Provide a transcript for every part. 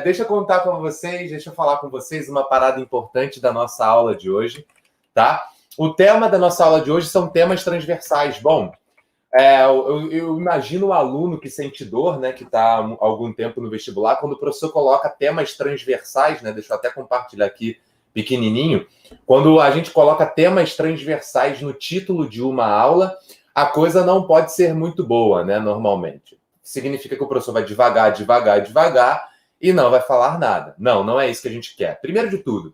Deixa eu contar com vocês, deixa eu falar com vocês uma parada importante da nossa aula de hoje, tá? O tema da nossa aula de hoje são temas transversais. Bom, eu imagino o aluno que sente dor, né, que está há algum tempo no vestibular, quando o professor coloca temas transversais, né? Deixa eu até compartilhar aqui pequenininho. Quando a gente coloca temas transversais no título de uma aula, a coisa não pode ser muito boa, né, normalmente. Significa que o professor vai devagar, devagar, devagar, e não vai falar nada. Não, não é isso que a gente quer. Primeiro de tudo,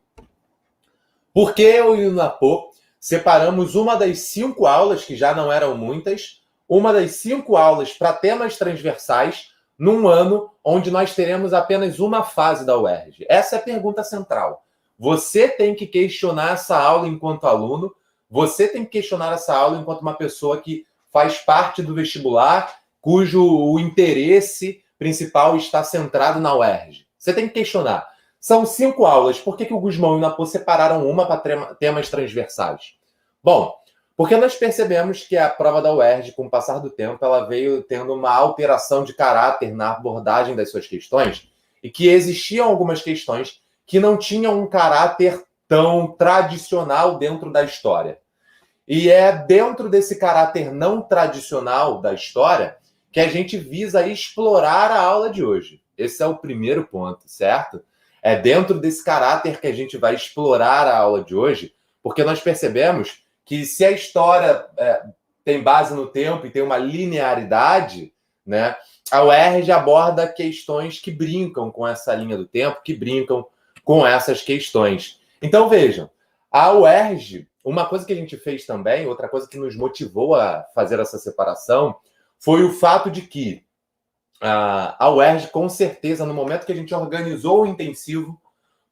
por que eu e o Napô separamos uma das 5 aulas, que já não eram muitas, uma das 5 aulas para temas transversais num ano onde nós teremos apenas uma fase da UERJ? Essa é a pergunta central. Você tem que questionar essa aula enquanto aluno, você tem que questionar essa aula enquanto uma pessoa que faz parte do vestibular, cujo o interesse principal está centrado na UERJ. Você tem que questionar. São 5 aulas. Por que o Gusmão e o Napô separaram uma para temas transversais? Bom, porque nós percebemos que a prova da UERJ, com o passar do tempo, ela veio tendo uma alteração de caráter na abordagem das suas questões e que existiam algumas questões que não tinham um caráter tão tradicional dentro da história. E é dentro desse caráter não tradicional da história que a gente visa explorar a aula de hoje. Esse é o primeiro ponto, certo? É dentro desse caráter que a gente vai explorar a aula de hoje, porque nós percebemos que se a história tem base no tempo e tem uma linearidade, né, a UERJ aborda questões que brincam com essa linha do tempo, que brincam com essas questões. Então, vejam, a UERJ, uma coisa que a gente fez também, outra coisa que nos motivou a fazer essa separação, foi o fato de que a UERJ, com certeza, no momento que a gente organizou o intensivo,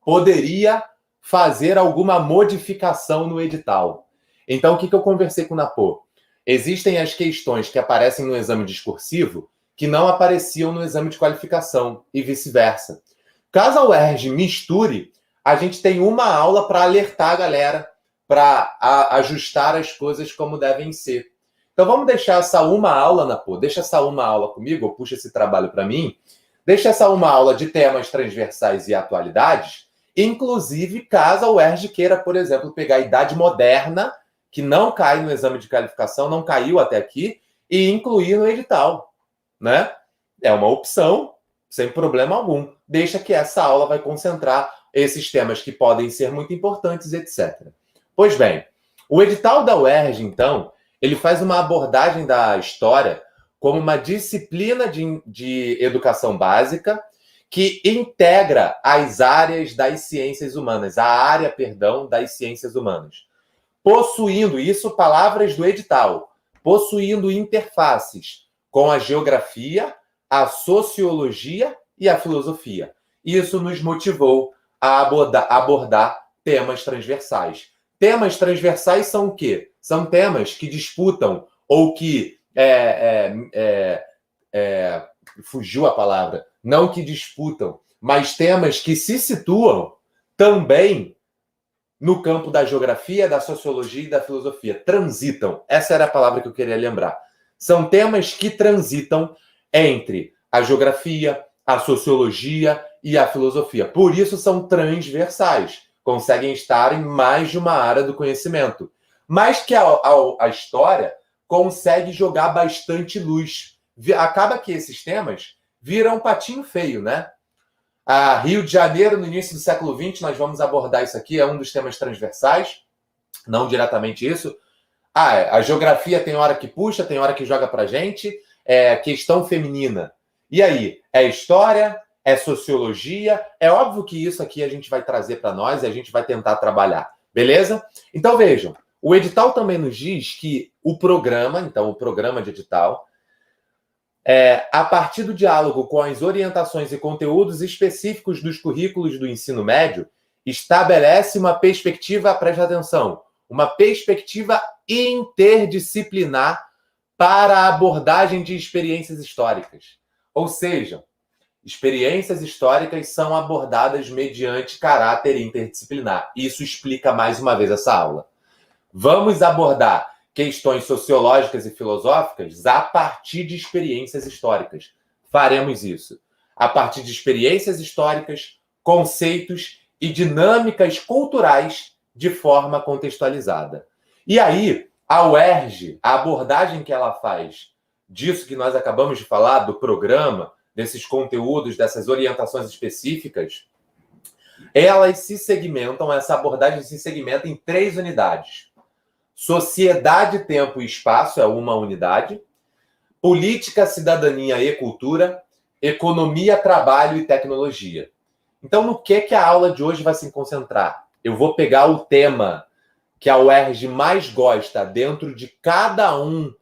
poderia fazer alguma modificação no edital. Então, o que eu conversei com o Napô? Existem as questões que aparecem no exame discursivo que não apareciam no exame de qualificação e vice-versa. Caso a UERJ misture, a gente tem uma aula para alertar a galera, para ajustar as coisas como devem ser. Então vamos deixar essa uma aula, Napô, deixa essa uma aula comigo, ou puxa esse trabalho para mim, deixa essa uma aula de temas transversais e atualidades, inclusive caso a UERJ queira, por exemplo, pegar a Idade Moderna, que não cai no exame de qualificação, não caiu até aqui, e incluir no edital, né? É uma opção, sem problema algum. Deixa que essa aula vai concentrar esses temas que podem ser muito importantes, etc. Pois bem, o edital da UERJ, então, ele faz uma abordagem da história como uma disciplina de educação básica que integra as áreas das ciências humanas, a área, perdão, das ciências humanas. Possuindo, isso palavras do edital, possuindo interfaces com a geografia, a sociologia e a filosofia. Isso nos motivou a abordar temas transversais. Temas transversais são o quê? São temas que disputam ou que... fugiu a palavra. Não que disputam, mas temas que se situam também no campo da geografia, da sociologia e da filosofia. Transitam. Essa era a palavra que eu queria lembrar. São temas que transitam entre a geografia, a sociologia e a filosofia. Por isso são transversais. Conseguem estar em mais de uma área do conhecimento. Mas que a história consegue jogar bastante luz. Acaba que esses temas viram um patinho feio, né? A Rio de Janeiro, no início do século XX, nós vamos abordar isso aqui, é um dos temas transversais, não diretamente isso. A geografia tem hora que puxa, tem hora que joga pra gente, questão feminina. E aí, é história, é sociologia, é óbvio que isso aqui a gente vai trazer para nós e a gente vai tentar trabalhar, beleza? Então vejam, o edital também nos diz que o programa, então o programa de edital, a partir do diálogo com as orientações e conteúdos específicos dos currículos do ensino médio, estabelece uma perspectiva, preste atenção, uma perspectiva interdisciplinar para a abordagem de experiências históricas. Ou seja, experiências históricas são abordadas mediante caráter interdisciplinar. Isso explica mais uma vez essa aula. Vamos abordar questões sociológicas e filosóficas a partir de experiências históricas. Faremos isso. a partir de experiências históricas, conceitos e dinâmicas culturais de forma contextualizada. E aí, a UERJ, a abordagem que ela faz disso que nós acabamos de falar, do programa, desses conteúdos, dessas orientações específicas, elas se segmentam, essa abordagem se segmenta em 3 unidades. Sociedade, tempo e espaço é uma unidade. Política, cidadania e cultura. Economia, trabalho e tecnologia. Então, no que a aula de hoje vai se concentrar? Eu vou pegar o tema que a UERJ mais gosta dentro de cada uma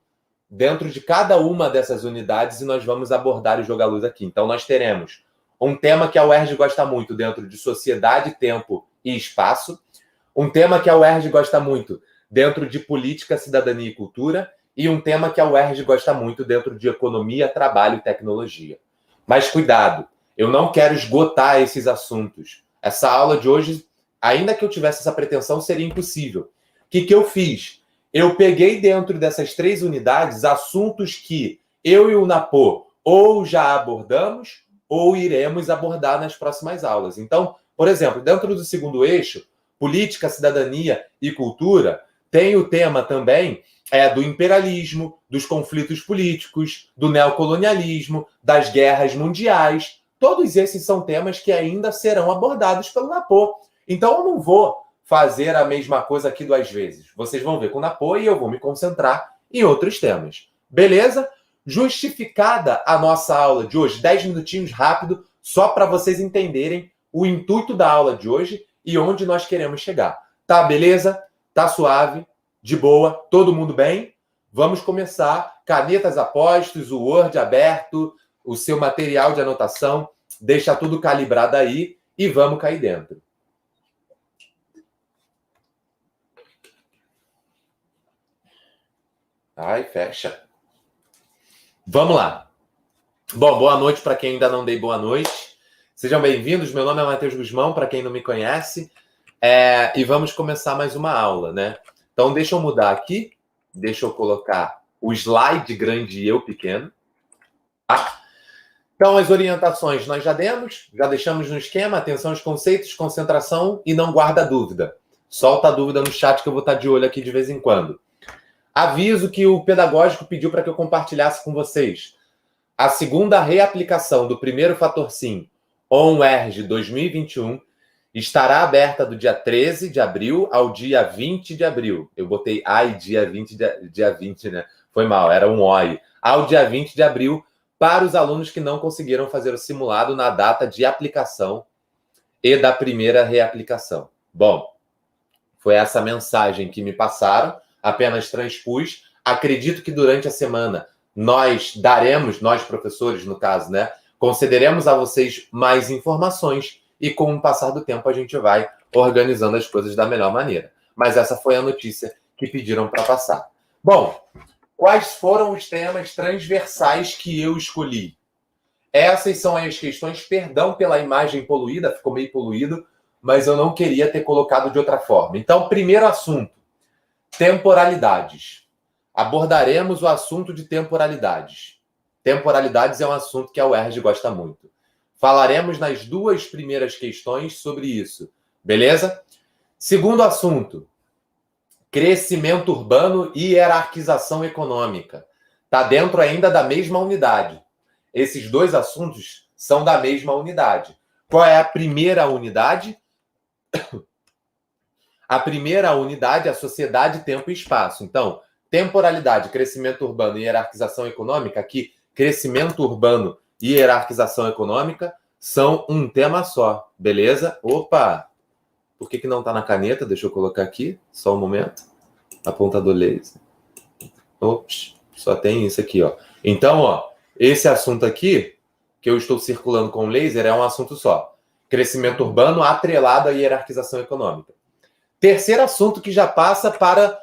dessas unidades e nós vamos abordar e jogar luz aqui. Então, nós teremos um tema que a UERJ gosta muito dentro de sociedade, tempo e espaço. Um tema que a UERJ gosta muito dentro de política, cidadania e cultura. E um tema que a UERJ gosta muito dentro de economia, trabalho e tecnologia. Mas cuidado, eu não quero esgotar esses assuntos. Essa aula de hoje, ainda que eu tivesse essa pretensão, seria impossível. O que eu fiz? Eu peguei dentro dessas 3 unidades assuntos que eu e o Napô ou já abordamos ou iremos abordar nas próximas aulas. Então, por exemplo, dentro do segundo eixo, política, cidadania e cultura, tem o tema também do imperialismo, dos conflitos políticos, do neocolonialismo, das guerras mundiais. Todos esses são temas que ainda serão abordados pelo Napô. Então, eu não vou fazer a mesma coisa aqui 2 vezes. Vocês vão ver com o Napô e eu vou me concentrar em outros temas. Beleza? Justificada a nossa aula de hoje, 10 minutinhos rápido, só para vocês entenderem o intuito da aula de hoje e onde nós queremos chegar. Tá, beleza? Tá suave? De boa? Todo mundo bem? Vamos começar. Canetas a postos, o Word aberto, o seu material de anotação. Deixa tudo calibrado aí e vamos cair dentro. Ai, fecha. Vamos lá. Bom, boa noite para quem ainda não dei boa noite. Sejam bem-vindos. Meu nome é Matheus Guzmão, para quem não me conhece. E vamos começar mais uma aula, né? Então, deixa eu mudar aqui. Deixa eu colocar o slide grande e eu pequeno. Tá? Então, as orientações nós já demos, já deixamos no esquema. Atenção aos conceitos, concentração e não guarda dúvida. Solta a dúvida no chat que eu vou estar de olho aqui de vez em quando. Aviso que o pedagógico pediu para que eu compartilhasse com vocês. A segunda reaplicação do primeiro fator SIM ONUERJ 2021 estará aberta do dia 13 de abril ao dia 20 de abril. Eu botei dia 20, né? Foi mal, era um OI. Ao dia 20 de abril, para os alunos que não conseguiram fazer o simulado na data de aplicação e da primeira reaplicação. Bom, foi essa mensagem que me passaram, apenas transpus. Acredito que durante a semana nós professores, no caso, né, concederemos a vocês mais informações e com o passar do tempo a gente vai organizando as coisas da melhor maneira. Mas essa foi a notícia que pediram para passar. Bom, quais foram os temas transversais que eu escolhi? Essas são as questões, perdão pela imagem poluída, ficou meio poluído, mas eu não queria ter colocado de outra forma. Então, primeiro assunto, temporalidades. Abordaremos o assunto de temporalidades. Temporalidades é um assunto que a UERJ gosta muito. Falaremos nas 2 primeiras questões sobre isso. Beleza? Segundo assunto, crescimento urbano e hierarquização econômica. Está dentro ainda da mesma unidade. Esses 2 assuntos são da mesma unidade. Qual é a primeira unidade? A primeira unidade é a sociedade, tempo e espaço. Então, temporalidade, crescimento urbano e hierarquização econômica, aqui, crescimento urbano e hierarquização econômica são um tema só, beleza? Opa! Por que não está na caneta? Deixa eu colocar aqui, só um momento. Apontador laser. Ops, só tem isso aqui, ó. Então, ó, esse assunto aqui, que eu estou circulando com laser, é um assunto só. Crescimento urbano atrelado à hierarquização econômica. Terceiro assunto que já passa para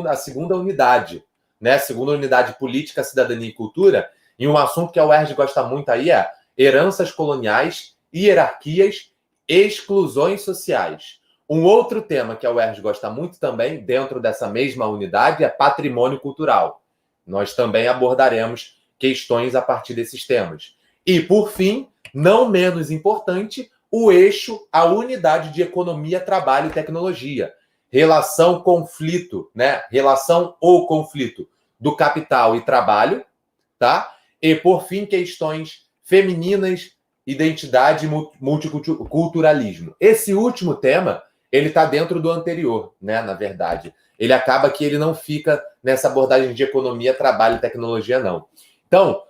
a segunda unidade, né? Segunda unidade política, cidadania e cultura. E um assunto que a UERJ gosta muito aí é heranças coloniais, hierarquias, exclusões sociais. Um outro tema que a UERJ gosta muito também, dentro dessa mesma unidade, é patrimônio cultural. Nós também abordaremos questões a partir desses temas. E, por fim, não menos importante, o eixo, a unidade de economia, trabalho e tecnologia. Relação, conflito, né? Relação ou conflito do capital e trabalho, tá? E, por fim, questões femininas, identidade e multiculturalismo. Esse último tema, ele está dentro do anterior, né? Na verdade. Ele acaba que ele não fica nessa abordagem de economia, trabalho e tecnologia, não. Então,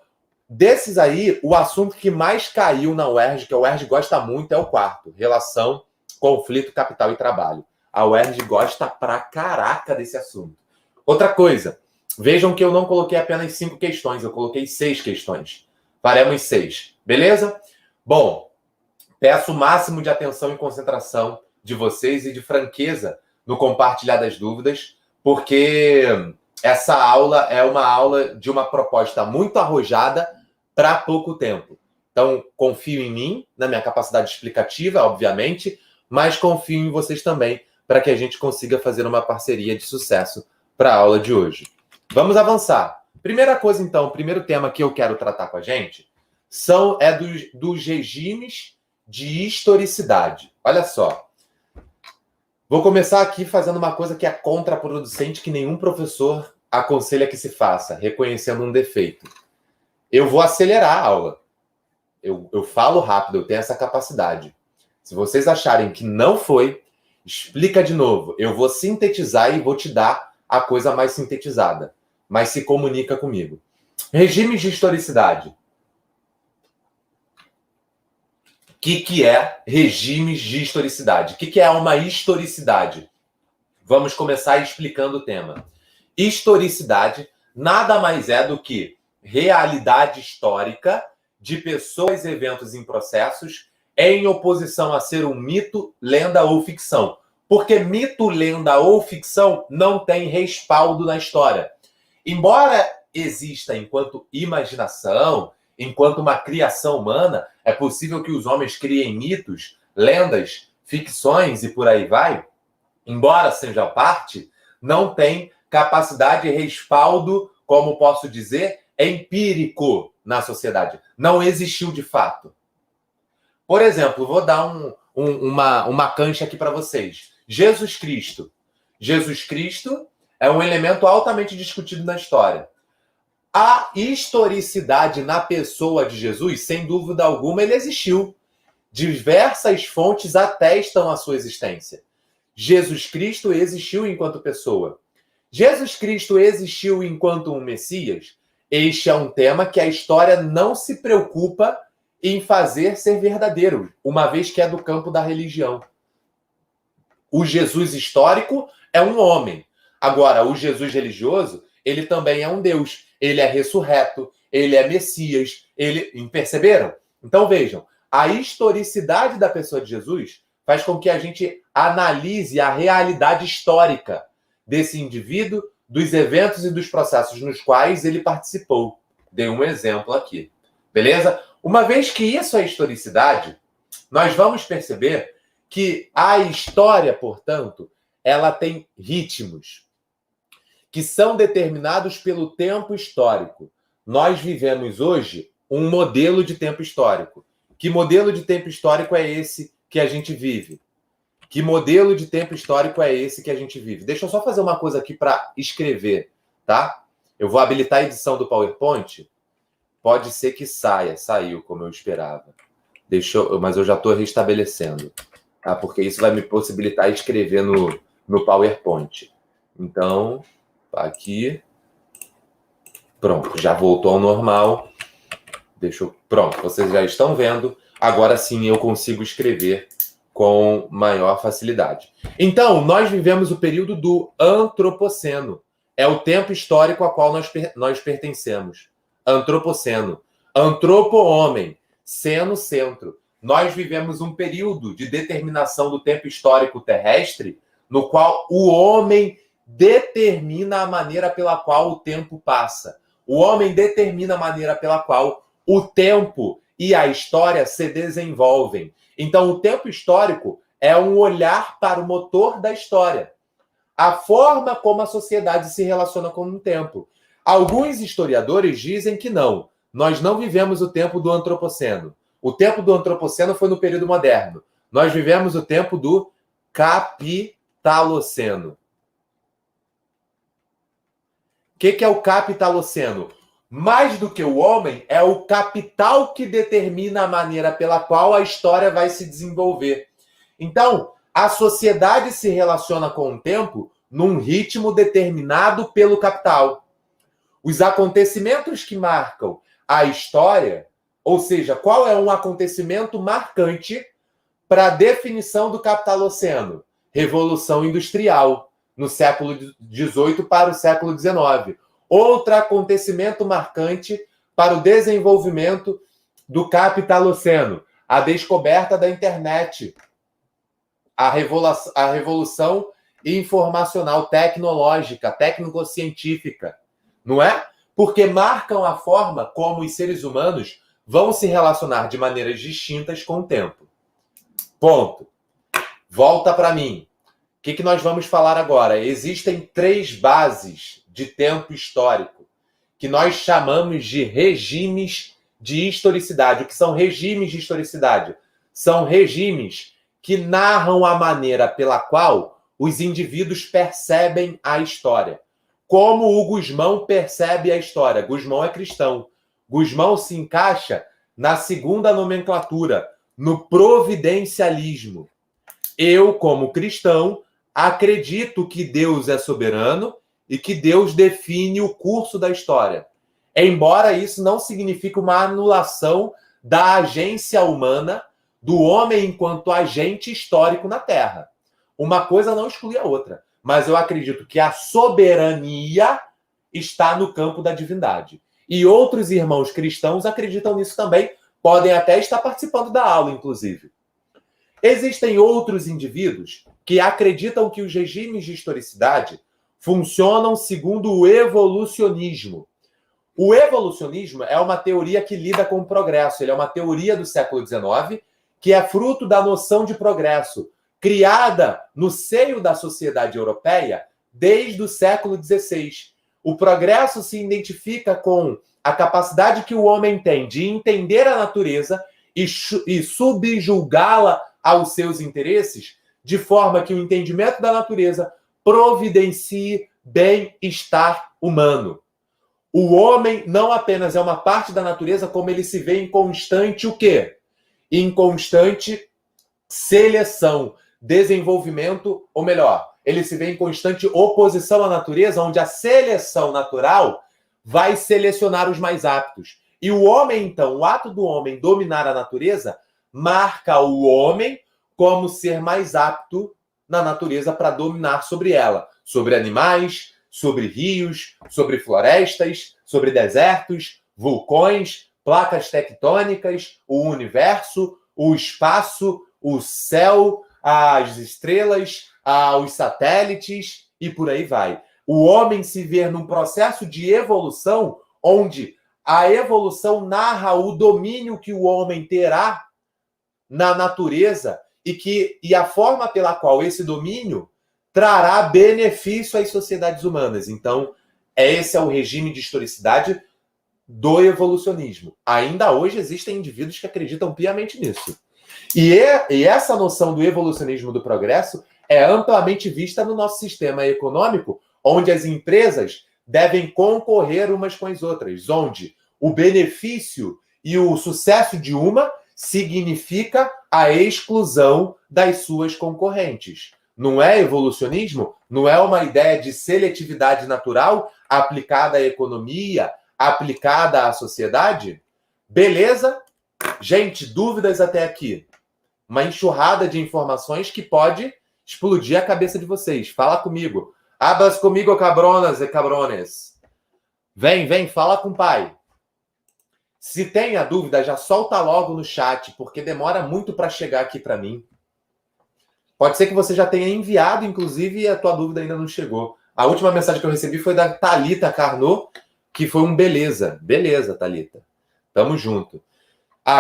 desses aí, o assunto que mais caiu na UERJ, que a UERJ gosta muito, é o quarto. Relação, conflito, capital e trabalho. A UERJ gosta pra caraca desse assunto. Outra coisa, vejam que eu não coloquei apenas 5 questões, eu coloquei 6 questões. Faremos 6, beleza? Bom, peço o máximo de atenção e concentração de vocês e de franqueza no compartilhar das dúvidas, porque essa aula é uma aula de uma proposta muito arrojada para pouco tempo. Então, confio em mim, na minha capacidade explicativa, obviamente, mas confio em vocês também para que a gente consiga fazer uma parceria de sucesso para a aula de hoje. Vamos avançar. Primeira coisa, então, o primeiro tema que eu quero tratar com a gente é dos regimes de historicidade. Olha só. Vou começar aqui fazendo uma coisa que é contraproducente, que nenhum professor aconselha que se faça, reconhecendo um defeito. Eu vou acelerar a aula. Eu falo rápido, eu tenho essa capacidade. Se vocês acharem que não foi, explica de novo. Eu vou sintetizar e vou te dar a coisa mais sintetizada. Mas se comunica comigo. Regimes de historicidade. O que é regimes de historicidade? O que é uma historicidade? Vamos começar explicando o tema. Historicidade nada mais é do que realidade histórica de pessoas, eventos e processos em oposição a ser um mito, lenda ou ficção. Porque mito, lenda ou ficção não tem respaldo na história. Embora exista enquanto imaginação, enquanto uma criação humana, é possível que os homens criem mitos, lendas, ficções e por aí vai, embora seja parte, não tem capacidade e respaldo, como posso dizer, empírico na sociedade. Não existiu de fato. Por exemplo, vou dar uma cancha aqui para vocês. Jesus Cristo. Jesus Cristo é um elemento altamente discutido na história. A historicidade na pessoa de Jesus, sem dúvida alguma, ele existiu. Diversas fontes atestam a sua existência. Jesus Cristo existiu enquanto pessoa. Jesus Cristo existiu enquanto um Messias? Este é um tema que a história não se preocupa em fazer ser verdadeiro, uma vez que é do campo da religião. O Jesus histórico é um homem. Agora, o Jesus religioso, ele também é um Deus. Ele é ressurreto, ele é Messias, perceberam? Então vejam, a historicidade da pessoa de Jesus faz com que a gente analise a realidade histórica desse indivíduo, dos eventos e dos processos nos quais ele participou. Dei um exemplo aqui. Beleza? Uma vez que isso é historicidade, nós vamos perceber que a história, portanto, ela tem ritmos que são determinados pelo tempo histórico. Nós vivemos hoje um modelo de tempo histórico. Que modelo de tempo histórico é esse que a gente vive? Que modelo de tempo histórico é esse que a gente vive? Deixa eu só fazer uma coisa aqui para escrever, tá? Eu vou habilitar a edição do PowerPoint. Pode ser que saiu como eu esperava. Mas eu já estou restabelecendo, tá? Porque isso vai me possibilitar escrever no PowerPoint. Então, aqui. Pronto, já voltou ao normal. Pronto, vocês já estão vendo. Agora sim eu consigo escrever com maior facilidade. Então, nós vivemos o período do Antropoceno. É o tempo histórico a qual nós pertencemos. Antropoceno. Antropo, homem. Seno, centro. Nós vivemos um período de determinação do tempo histórico terrestre, no qual o homem determina a maneira pela qual o tempo passa. O homem determina a maneira pela qual o tempo e a história se desenvolvem. Então, o tempo histórico é um olhar para o motor da história. A forma como a sociedade se relaciona com o tempo. Alguns historiadores dizem que não. Nós não vivemos o tempo do Antropoceno. O tempo do Antropoceno foi no período moderno. Nós vivemos o tempo do Capitaloceno. O que é o Capitaloceno? Mais do que o homem, é o capital que determina a maneira pela qual a história vai se desenvolver. Então, a sociedade se relaciona com o tempo num ritmo determinado pelo capital. Os acontecimentos que marcam a história, ou seja, qual é um acontecimento marcante para a definição do Capitaloceno? Revolução Industrial, no século XVIII para o século XIX. Outro acontecimento marcante para o desenvolvimento do Capitaloceno, a descoberta da internet, a revolução informacional, tecnológica, técnico-científica, não é? Porque marcam a forma como os seres humanos vão se relacionar de maneiras distintas com o tempo. Ponto. Volta para mim. O que nós vamos falar agora? Existem 3 bases de tempo histórico que nós chamamos de regimes de historicidade. O que são regimes de historicidade? São regimes que narram a maneira pela qual os indivíduos percebem a história. Como o Gusmão percebe a história. Gusmão é cristão. Gusmão se encaixa na segunda nomenclatura, no providencialismo. Eu, como cristão, acredito que Deus é soberano e que Deus define o curso da história. Embora isso não signifique uma anulação da agência humana, do homem enquanto agente histórico na Terra. Uma coisa não exclui a outra. Mas eu acredito que a soberania está no campo da divindade. E outros irmãos cristãos acreditam nisso também, podem até estar participando da aula, inclusive. Existem outros indivíduos que acreditam que os regimes de historicidade funcionam segundo o evolucionismo. O evolucionismo é uma teoria que lida com o progresso. Ele é uma teoria do século XIX que é fruto da noção de progresso, criada no seio da sociedade europeia desde o século XVI. O progresso se identifica com a capacidade que o homem tem de entender a natureza e subjugá-la aos seus interesses, de forma que o entendimento da natureza providencie bem-estar humano. O homem não apenas é uma parte da natureza, como ele se vê em constante o quê? Em constante seleção, desenvolvimento, ou melhor, ele se vê em constante oposição à natureza, onde a seleção natural vai selecionar os mais aptos. E o homem, então, o ato do homem dominar a natureza, marca o homem como ser mais apto na natureza para dominar sobre ela, sobre animais, sobre rios, sobre florestas, sobre desertos, vulcões, placas tectônicas, o universo, o espaço, o céu, as estrelas, os satélites e por aí vai. O homem se vê num processo de evolução onde a evolução narra o domínio que o homem terá na natureza e a forma pela qual esse domínio trará benefício às sociedades humanas. Então, esse é o regime de historicidade do evolucionismo. Ainda hoje existem indivíduos que acreditam piamente nisso. E essa noção do evolucionismo do progresso é amplamente vista no nosso sistema econômico, onde as empresas devem concorrer umas com as outras, onde o benefício e o sucesso de uma significa a exclusão das suas concorrentes. Não é evolucionismo? Não é uma ideia de seletividade natural aplicada à economia, aplicada à sociedade? Beleza? Gente, dúvidas até aqui? Uma enxurrada de informações que pode explodir a cabeça de vocês. Fala comigo. Hablas comigo, cabronas e cabrones. Vem, fala com o pai. Se tem a dúvida, já solta logo no chat, porque demora muito para chegar aqui para mim. Pode ser que você já tenha enviado, inclusive, e a tua dúvida ainda não chegou. A última mensagem que eu recebi foi da Thalita Carnot, que foi um beleza. Beleza, Thalita. Tamo junto.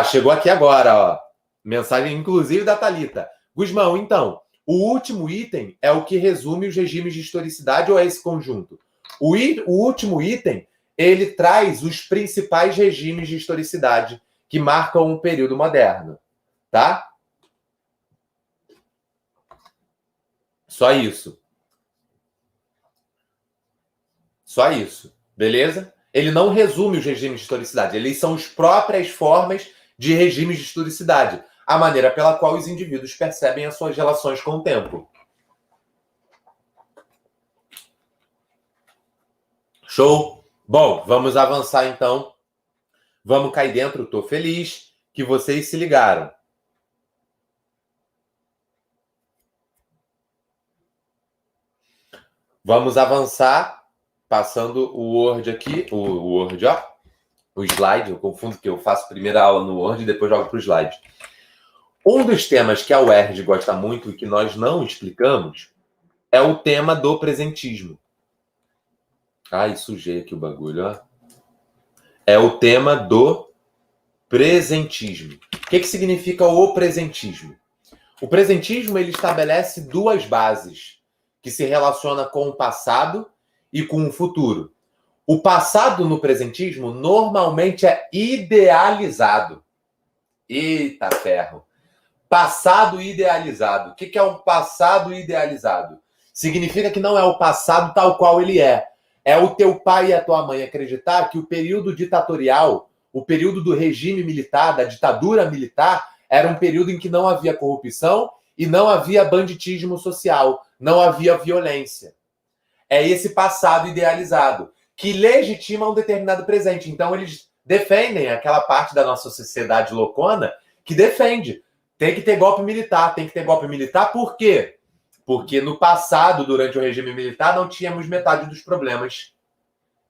Chegou aqui agora, ó. Mensagem, inclusive, da Thalita. Gusmão, então, o último item é o que resume os regimes de historicidade ou é esse conjunto? O último item ele traz os principais regimes de historicidade que marcam o período moderno, tá? Só isso. Só isso, beleza? Ele não resume os regimes de historicidade, eles são as próprias formas de regimes de historicidade, a maneira pela qual os indivíduos percebem as suas relações com o tempo. Show? Bom, vamos avançar então. Vamos cair dentro. Estou feliz que vocês se ligaram. Vamos avançar, passando o Word aqui, o Word, ó, o slide. Eu confundo que eu faço primeira aula no Word e depois jogo para o slide. Um dos temas que a UERJ gosta muito e que nós não explicamos é o tema do presentismo. Ai, sujei aqui o bagulho, ó. É o tema do presentismo. O que significa o presentismo? O presentismo, ele estabelece duas bases que se relacionam com o passado e com o futuro. O passado no presentismo normalmente é idealizado. Eita ferro! Passado idealizado. O que é um passado idealizado? Significa que não é o passado tal qual ele é. É o teu pai e a tua mãe acreditar que o período ditatorial, o período do regime militar, da ditadura militar, era um período em que não havia corrupção e não havia banditismo social, não havia violência. É esse passado idealizado que legitima um determinado presente. Então, eles defendem aquela parte da nossa sociedade loucona que defende. Tem que ter golpe militar. Tem que ter golpe militar por quê? Porque no passado, durante o regime militar, não tínhamos metade dos problemas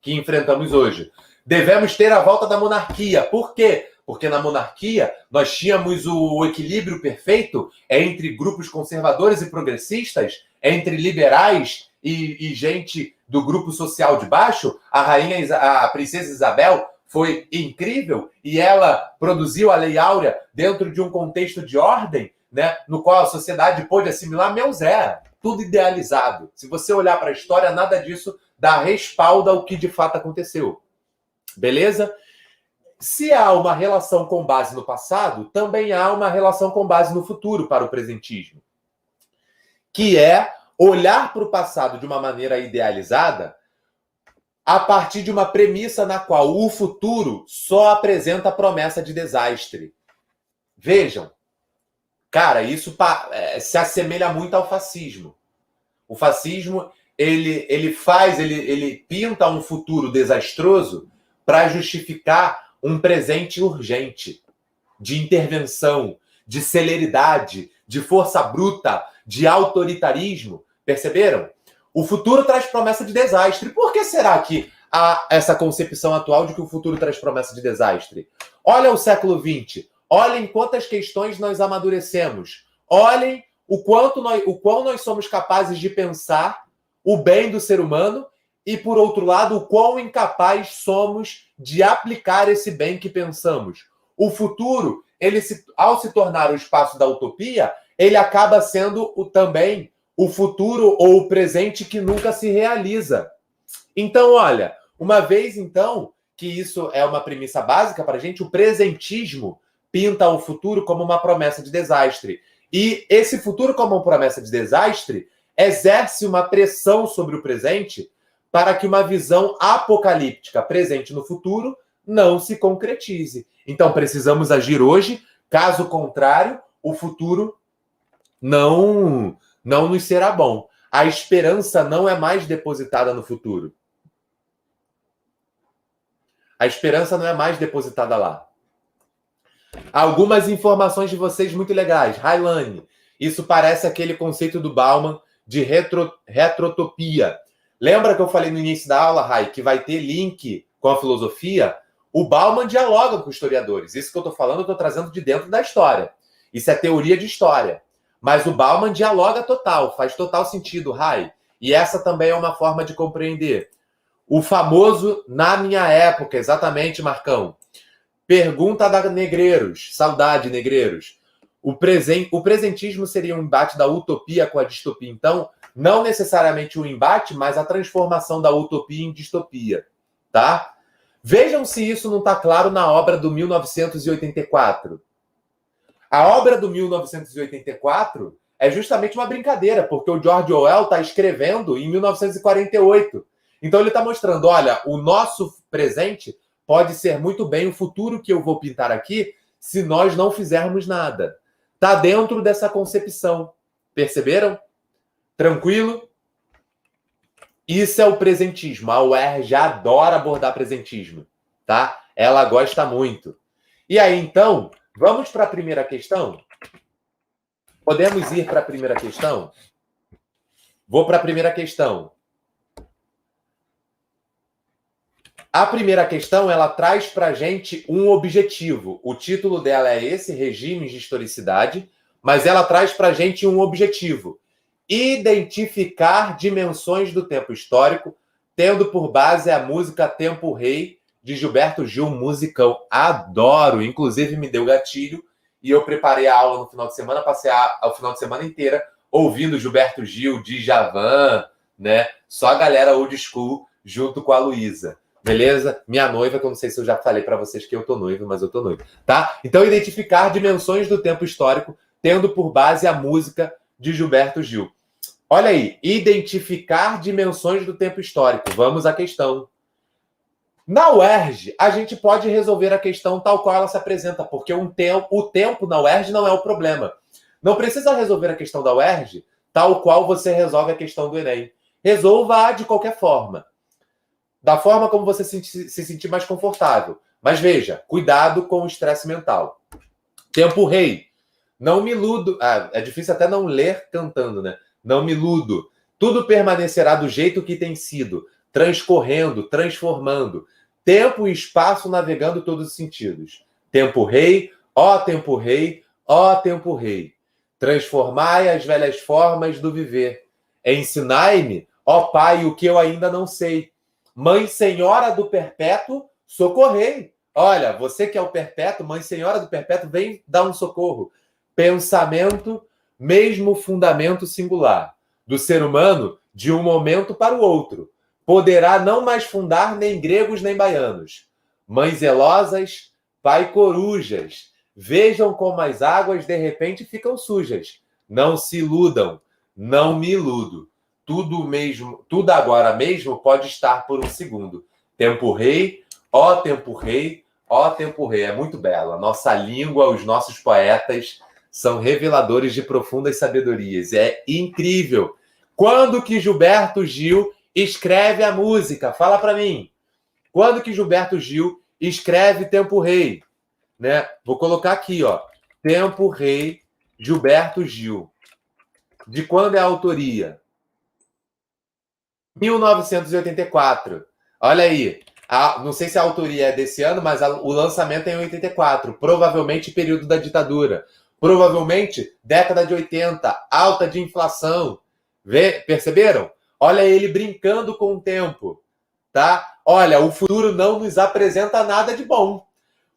que enfrentamos hoje. Devemos ter a volta da monarquia. Por quê? Porque na monarquia nós tínhamos o equilíbrio perfeito entre grupos conservadores e progressistas, entre liberais e gente do grupo social de baixo. A princesa Isabel foi incrível e ela produziu a Lei Áurea dentro de um contexto de ordem, né, no qual a sociedade pôde assimilar. Meu Zé, tudo idealizado. Se você olhar para a história, nada disso dá respaldo ao que de fato aconteceu. Beleza? Se há uma relação com base no passado, também há uma relação com base no futuro para o presentismo, que é olhar para o passado de uma maneira idealizada a partir de uma premissa na qual o futuro só apresenta promessa de desastre. Vejam, cara, isso se assemelha muito ao fascismo. O fascismo, ele pinta um futuro desastroso para justificar um presente urgente, de intervenção, de celeridade, de força bruta, de autoritarismo. Perceberam? O futuro traz promessa de desastre. Por que será que há essa concepção atual de que o futuro traz promessa de desastre? Olha o século XX. Olhem quantas questões nós amadurecemos. Olhem o quão nós somos capazes de pensar o bem do ser humano e, por outro lado, o quão incapaz somos de aplicar esse bem que pensamos. O futuro, ao se tornar o espaço da utopia, ele acaba sendo também o futuro ou o presente que nunca se realiza. Então, olha, uma vez então que isso é uma premissa básica para a gente, o presentismo pinta o futuro como uma promessa de desastre. E esse futuro como uma promessa de desastre exerce uma pressão sobre o presente para que uma visão apocalíptica presente no futuro não se concretize. Então, precisamos agir hoje, caso contrário, o futuro não nos será bom. A esperança não é mais depositada no futuro. A esperança não é mais depositada lá. Algumas informações de vocês muito legais. Railane, isso parece aquele conceito do Bauman de retrotopia. Lembra que eu falei no início da aula, Rai, que vai ter link com a filosofia? O Bauman dialoga com historiadores. Isso que eu estou falando, eu estou trazendo de dentro da história. Isso é teoria de história. Mas o Bauman dialoga total, faz total sentido, Rai. E essa também é uma forma de compreender. O famoso na minha época, exatamente, Marcão. Pergunta da Negreiros. Saudade, Negreiros. O presentismo seria um embate da utopia com a distopia. Então, não necessariamente um embate, mas a transformação da utopia em distopia, tá? Vejam se isso não está claro na obra do 1984. A obra do 1984 é justamente uma brincadeira, porque o George Orwell está escrevendo em 1948. Então ele está mostrando, olha, o nosso presente pode ser muito bem o futuro que eu vou pintar aqui se nós não fizermos nada. Está dentro dessa concepção. Perceberam? Tranquilo? Isso é o presentismo. A UERJ adora abordar presentismo, tá? Ela gosta muito. E aí, então, vamos para a primeira questão? Podemos ir para a primeira questão? Vou para a primeira questão. A primeira questão, ela traz para a gente um objetivo. O título dela é esse, Regimes de Historicidade, mas ela traz para a gente um objetivo. Identificar dimensões do tempo histórico, tendo por base a música Tempo Rei, de Gilberto Gil, musicão. Adoro, inclusive me deu gatilho, e eu preparei a aula no final de semana, passei o final de semana inteira ouvindo Gilberto Gil, Djavan, né? Só a galera old school junto com a Luísa. Beleza? Minha noiva, que eu não sei se eu já falei para vocês que eu tô noivo, mas eu tô noivo, tá? Então, identificar dimensões do tempo histórico, tendo por base a música de Gilberto Gil. Olha aí, identificar dimensões do tempo histórico. Vamos à questão. Na UERJ, a gente pode resolver a questão tal qual ela se apresenta, porque o tempo na UERJ não é o problema. Não precisa resolver a questão da UERJ tal qual você resolve a questão do Enem. Resolva-a de qualquer forma. Da forma como você se sentir mais confortável. Mas veja, cuidado com o estresse mental. Tempo Rei. Não me iludo. É difícil até não ler cantando, né? Não me iludo. Tudo permanecerá do jeito que tem sido, transcorrendo, transformando. Tempo e espaço navegando todos os sentidos. Tempo Rei, ó Tempo Rei, ó Tempo Rei. Transformai as velhas formas do viver. Ensinai-me, ó Pai, o que eu ainda não sei. Mãe Senhora do Perpétuo, socorrei. Olha, você que é o Perpétuo, Mãe Senhora do Perpétuo, vem dar um socorro. Pensamento, mesmo fundamento singular, do ser humano de um momento para o outro. Poderá não mais fundar nem gregos nem baianos. Mães zelosas, pai corujas, vejam como as águas de repente ficam sujas. Não se iludam, não me iludo. Tudo agora mesmo pode estar por um segundo. Tempo Rei, ó Tempo Rei, ó Tempo Rei. É muito bela. Nossa língua, os nossos poetas são reveladores de profundas sabedorias. É incrível. Quando que Gilberto Gil escreve a música? Fala para mim. Quando que Gilberto Gil escreve Tempo Rei? Né? Vou colocar aqui, ó. Tempo Rei, Gilberto Gil. De quando é a autoria? 1984. Olha aí. Não sei se a autoria é desse ano, mas o lançamento é em 84. Provavelmente período da ditadura. Provavelmente década de 80. Alta de inflação. Perceberam? Olha ele brincando com o tempo. Tá? Olha, o futuro não nos apresenta nada de bom.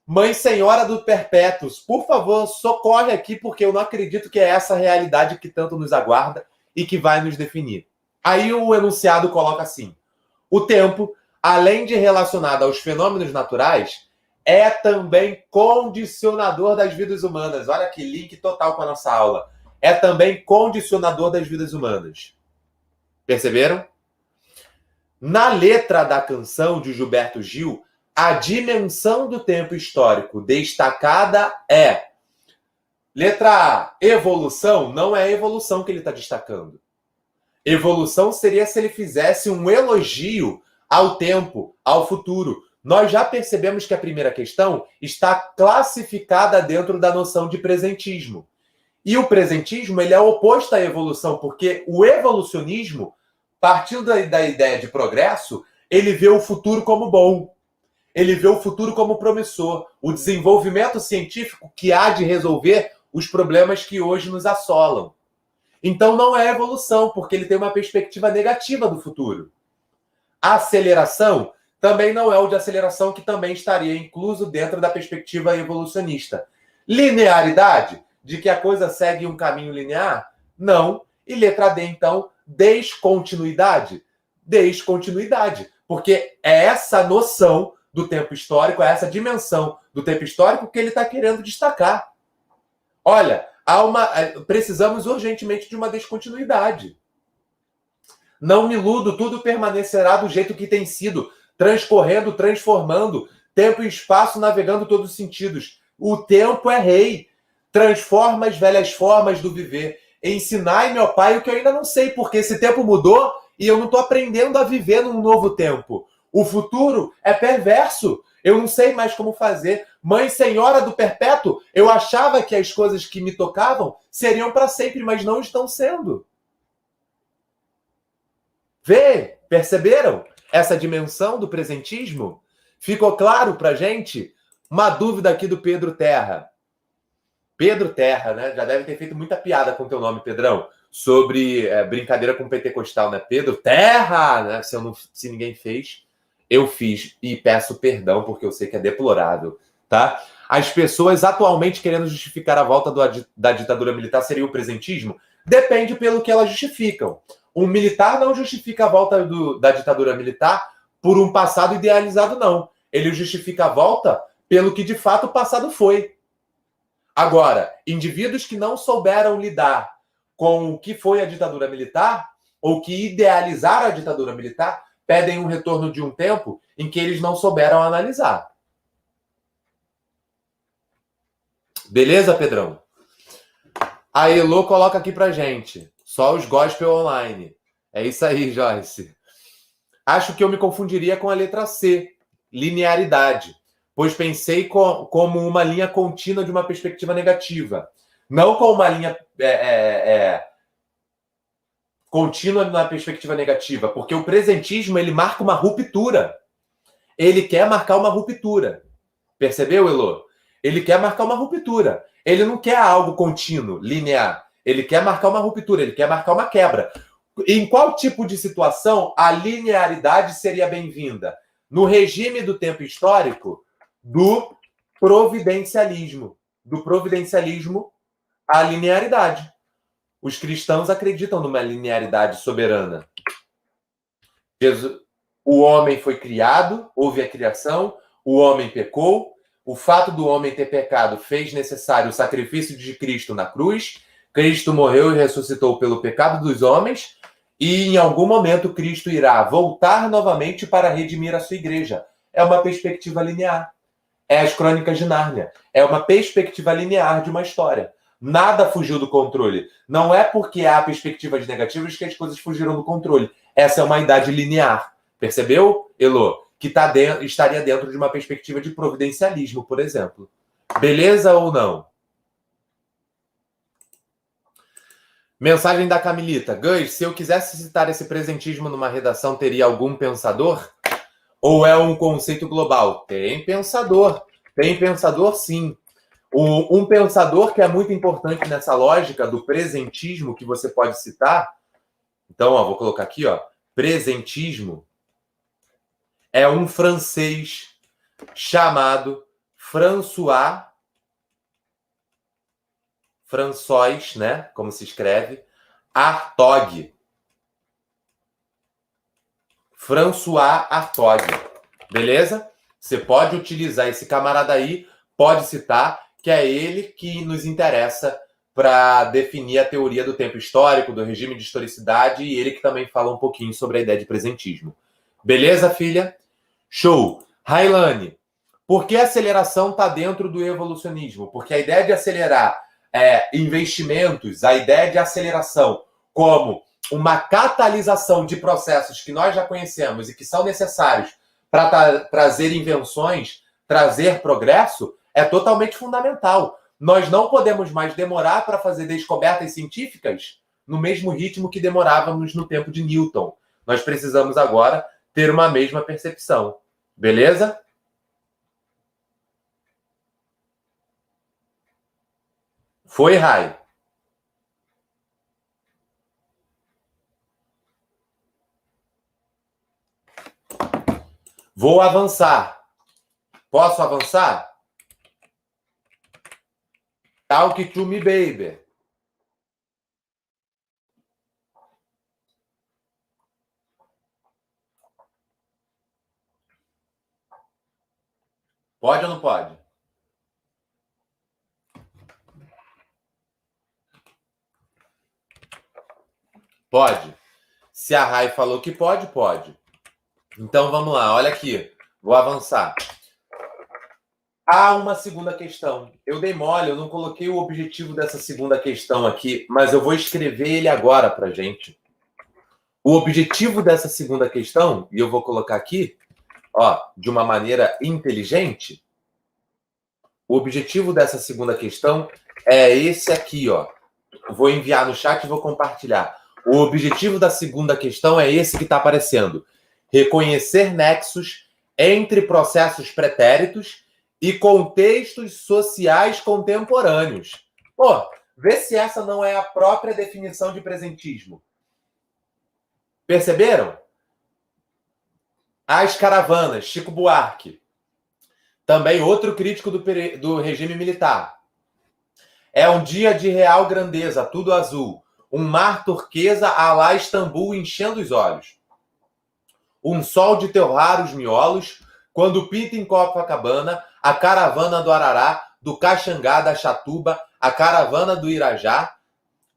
Mãe Senhora do Perpétuos, por favor, socorre aqui, porque eu não acredito que é essa realidade que tanto nos aguarda e que vai nos definir. Aí o enunciado coloca assim: o tempo, além de relacionado aos fenômenos naturais, é também condicionador das vidas humanas. Olha que link total com a nossa aula. É também condicionador das vidas humanas. Perceberam? Na letra da canção de Gilberto Gil, a dimensão do tempo histórico destacada é... Letra A, evolução. Não é a evolução que ele está destacando. Evolução seria se ele fizesse um elogio ao tempo, ao futuro. Nós já percebemos que a primeira questão está classificada dentro da noção de presentismo. E o presentismo ele é oposto à evolução, porque o evolucionismo, partindo da ideia de progresso, ele vê o futuro como bom. Ele vê o futuro como promissor. O desenvolvimento científico que há de resolver os problemas que hoje nos assolam. Então não é evolução, porque ele tem uma perspectiva negativa do futuro. A aceleração também não é o de aceleração, que também estaria incluso dentro da perspectiva evolucionista. Linearidade, de que a coisa segue um caminho linear? Não. E letra D, então, descontinuidade? Descontinuidade, porque é essa noção do tempo histórico, a essa dimensão do tempo histórico que ele está querendo destacar. Olha, precisamos urgentemente de uma descontinuidade. Não me iludo, tudo permanecerá do jeito que tem sido, transcorrendo, transformando, tempo e espaço navegando todos os sentidos. O tempo é rei, transforma as velhas formas do viver. Ensinai-me, ó Pai, o que eu ainda não sei, porque esse tempo mudou e eu não estou aprendendo a viver num novo tempo. O futuro é perverso, eu não sei mais como fazer. Mãe Senhora do Perpétuo, eu achava que as coisas que me tocavam seriam para sempre, mas não estão sendo. Vê? Perceberam essa dimensão do presentismo? Ficou claro pra gente? Uma dúvida aqui do Pedro Terra. Pedro Terra, né? Já deve ter feito muita piada com o teu nome, Pedrão, sobre brincadeira com pentecostal, né? Pedro Terra, né? Se ninguém fez, eu fiz e peço perdão porque eu sei que é deplorável, tá? As pessoas atualmente querendo justificar a volta da ditadura militar seria o presentismo? Depende pelo que elas justificam. Um militar não justifica a volta da ditadura militar por um passado idealizado, não. Ele justifica a volta pelo que de fato o passado foi. Agora, indivíduos que não souberam lidar com o que foi a ditadura militar ou que idealizaram a ditadura militar pedem um retorno de um tempo em que eles não souberam analisar. Beleza, Pedrão? A Elô coloca aqui pra gente. Só os gospel online. É isso aí, Joyce. Acho que eu me confundiria com a letra C, linearidade, pois pensei como uma linha contínua de uma perspectiva negativa. Não com uma linha contínua na perspectiva negativa, porque o presentismo ele marca uma ruptura. Ele quer marcar uma ruptura. Percebeu, Elô? Ele quer marcar uma ruptura. Ele não quer algo contínuo, linear. Ele quer marcar uma ruptura, ele quer marcar uma quebra. Em qual tipo de situação a linearidade seria bem-vinda? No regime do tempo histórico, do providencialismo. Do providencialismo à linearidade. Os cristãos acreditam numa linearidade soberana. O homem foi criado, houve a criação, o homem pecou, o fato do homem ter pecado fez necessário o sacrifício de Cristo na cruz, Cristo morreu e ressuscitou pelo pecado dos homens, e em algum momento Cristo irá voltar novamente para redimir a sua igreja. É uma perspectiva linear. É as Crônicas de Nárnia. É uma perspectiva linear de uma história. Nada fugiu do controle. Não é porque há perspectivas negativas que as coisas fugiram do controle. Essa é uma idade linear. Percebeu, Elô? Que estaria dentro de uma perspectiva de providencialismo, por exemplo. Beleza ou não? Mensagem da Camilita. Gus, se eu quisesse citar esse presentismo numa redação, teria algum pensador? Ou é um conceito global? Tem pensador sim. Um pensador que é muito importante nessa lógica do presentismo que você pode citar. Então, vou colocar aqui, presentismo. É um francês chamado François, né? Como se escreve, Hartog. François Hartog. Beleza? Você pode utilizar esse camarada aí, pode citar, que é ele que nos interessa para definir a teoria do tempo histórico, do regime de historicidade, e ele que também fala um pouquinho sobre a ideia de presentismo. Beleza, filha? Show! Railane, por que a aceleração está dentro do evolucionismo? Porque a ideia de acelerar investimentos, a ideia de aceleração como uma catalisação de processos que nós já conhecemos e que são necessários para trazer invenções, trazer progresso, é totalmente fundamental. Nós não podemos mais demorar para fazer descobertas científicas no mesmo ritmo que demorávamos no tempo de Newton. Nós precisamos agora ter uma mesma percepção. Beleza? Foi, Rai. Vou avançar. Posso avançar? Talk to me, baby. Pode ou não pode? Pode. Se a Rai falou que pode, pode. Então vamos lá, olha aqui. Vou avançar. Há uma segunda questão. Eu dei mole, eu não coloquei o objetivo dessa segunda questão aqui, mas eu vou escrever ele agora para gente. O objetivo dessa segunda questão, e eu vou colocar aqui, ó, de uma maneira inteligente. O objetivo dessa segunda questão é esse aqui, ó. Vou enviar no chat e vou compartilhar. O objetivo da segunda questão é esse que está aparecendo. Reconhecer nexos entre processos pretéritos e contextos sociais contemporâneos. Pô, vê se essa não é a própria definição de presentismo. Perceberam? As caravanas, Chico Buarque. Também outro crítico do regime militar. É um dia de real grandeza, tudo azul. Um mar turquesa à la Istambul enchendo os olhos. Um sol de teu raros miolos, quando pinta em Copacabana, a caravana do Arará, do Caxangá, da Chatuba, a caravana do Irajá,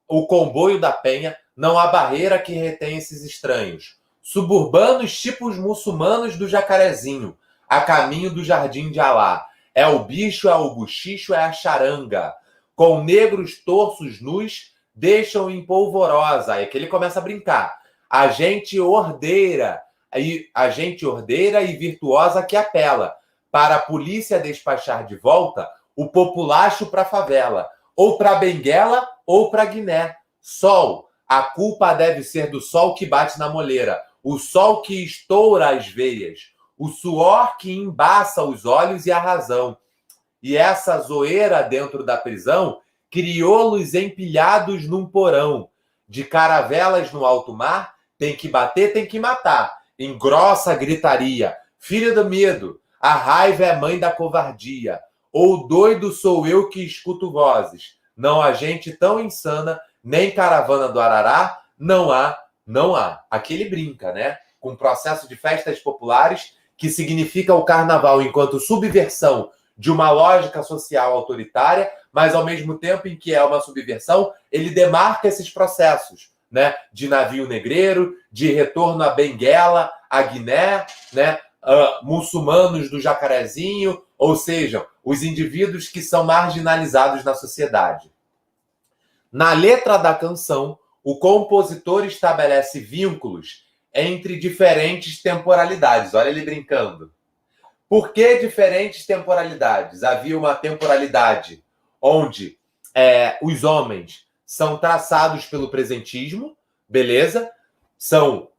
o comboio da Penha, não há barreira que retém esses estranhos. Suburbanos tipos muçulmanos do Jacarezinho, a caminho do Jardim de Alá. É o bicho, é o buchicho, é a charanga. Com negros torsos nus, deixam em polvorosa. É que ele começa a brincar. A gente ordeira e virtuosa que apela para a polícia despachar de volta o populacho para a favela, ou para Benguela ou para Guiné. Sol, a culpa deve ser do sol que bate na moleira, o sol que estoura as veias, o suor que embaça os olhos e a razão. E essa zoeira dentro da prisão criou-los empilhados num porão. De caravelas no alto mar, tem que bater, tem que matar. Engrossa a gritaria. Filha do medo, a raiva é mãe da covardia. Ou doido sou eu que escuto vozes. Não há gente tão insana, nem caravana do Arará, não há. Aqui ele brinca, né? Com o processo de festas populares, que significa o carnaval enquanto subversão de uma lógica social autoritária, mas ao mesmo tempo em que é uma subversão, ele demarca esses processos, né? De navio negreiro, de retorno a Benguela, a Guiné, né? Muçulmanos do Jacarezinho, ou seja, os indivíduos que são marginalizados na sociedade. Na letra da canção, o compositor estabelece vínculos entre diferentes temporalidades. Olha ele brincando. Por que diferentes temporalidades? Havia uma temporalidade onde os homens são traçados pelo presentismo, beleza? São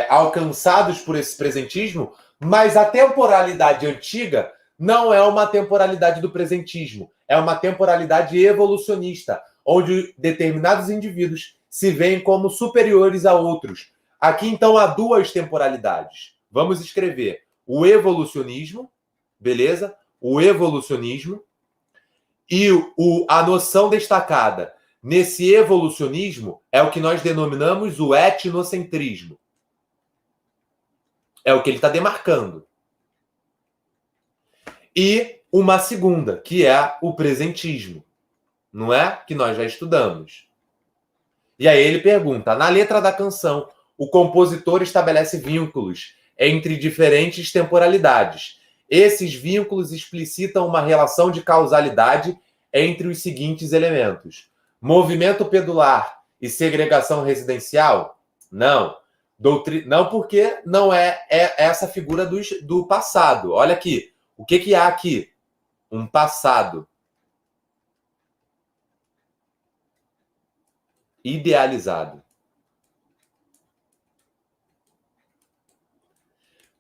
alcançados por esse presentismo, mas a temporalidade antiga não é uma temporalidade do presentismo, é uma temporalidade evolucionista, onde determinados indivíduos se veem como superiores a outros. Aqui, então, há duas temporalidades. Vamos escrever o evolucionismo, beleza? O evolucionismo e a noção destacada nesse evolucionismo é o que nós denominamos o etnocentrismo. É o que ele está demarcando. E uma segunda, que é o presentismo. Não é? Que nós já estudamos. E aí ele pergunta, na letra da canção, o compositor estabelece vínculos entre diferentes temporalidades. Esses vínculos explicitam uma relação de causalidade entre os seguintes elementos. Movimento pedular e segregação residencial? Não. Não, porque não é essa figura do passado. Olha aqui. O que há aqui? Um passado idealizado.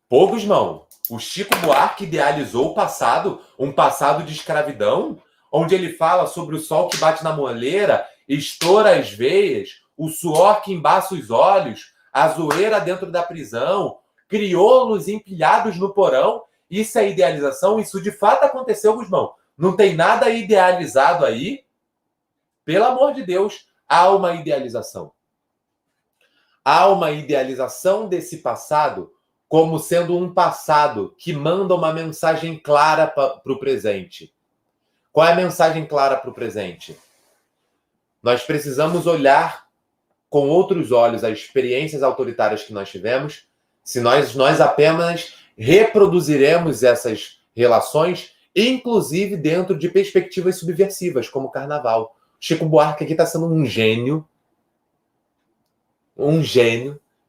Pô, Gusmão, o Chico Buarque idealizou o passado, um passado de escravidão, onde ele fala sobre o sol que bate na moleira, estoura as veias, o suor que embaça os olhos, a zoeira dentro da prisão, crioulos empilhados no porão. Isso é idealização? Isso de fato aconteceu, Gusmão. Não tem nada idealizado aí. Pelo amor de Deus, há uma idealização. Há uma idealização desse passado como sendo um passado que manda uma mensagem clara para o presente. Qual é a mensagem clara para o presente? Nós precisamos olhar com outros olhos as experiências autoritárias que nós tivemos, se nós apenas reproduziremos essas relações, inclusive dentro de perspectivas subversivas, como o carnaval. Chico Buarque aqui está sendo um gênio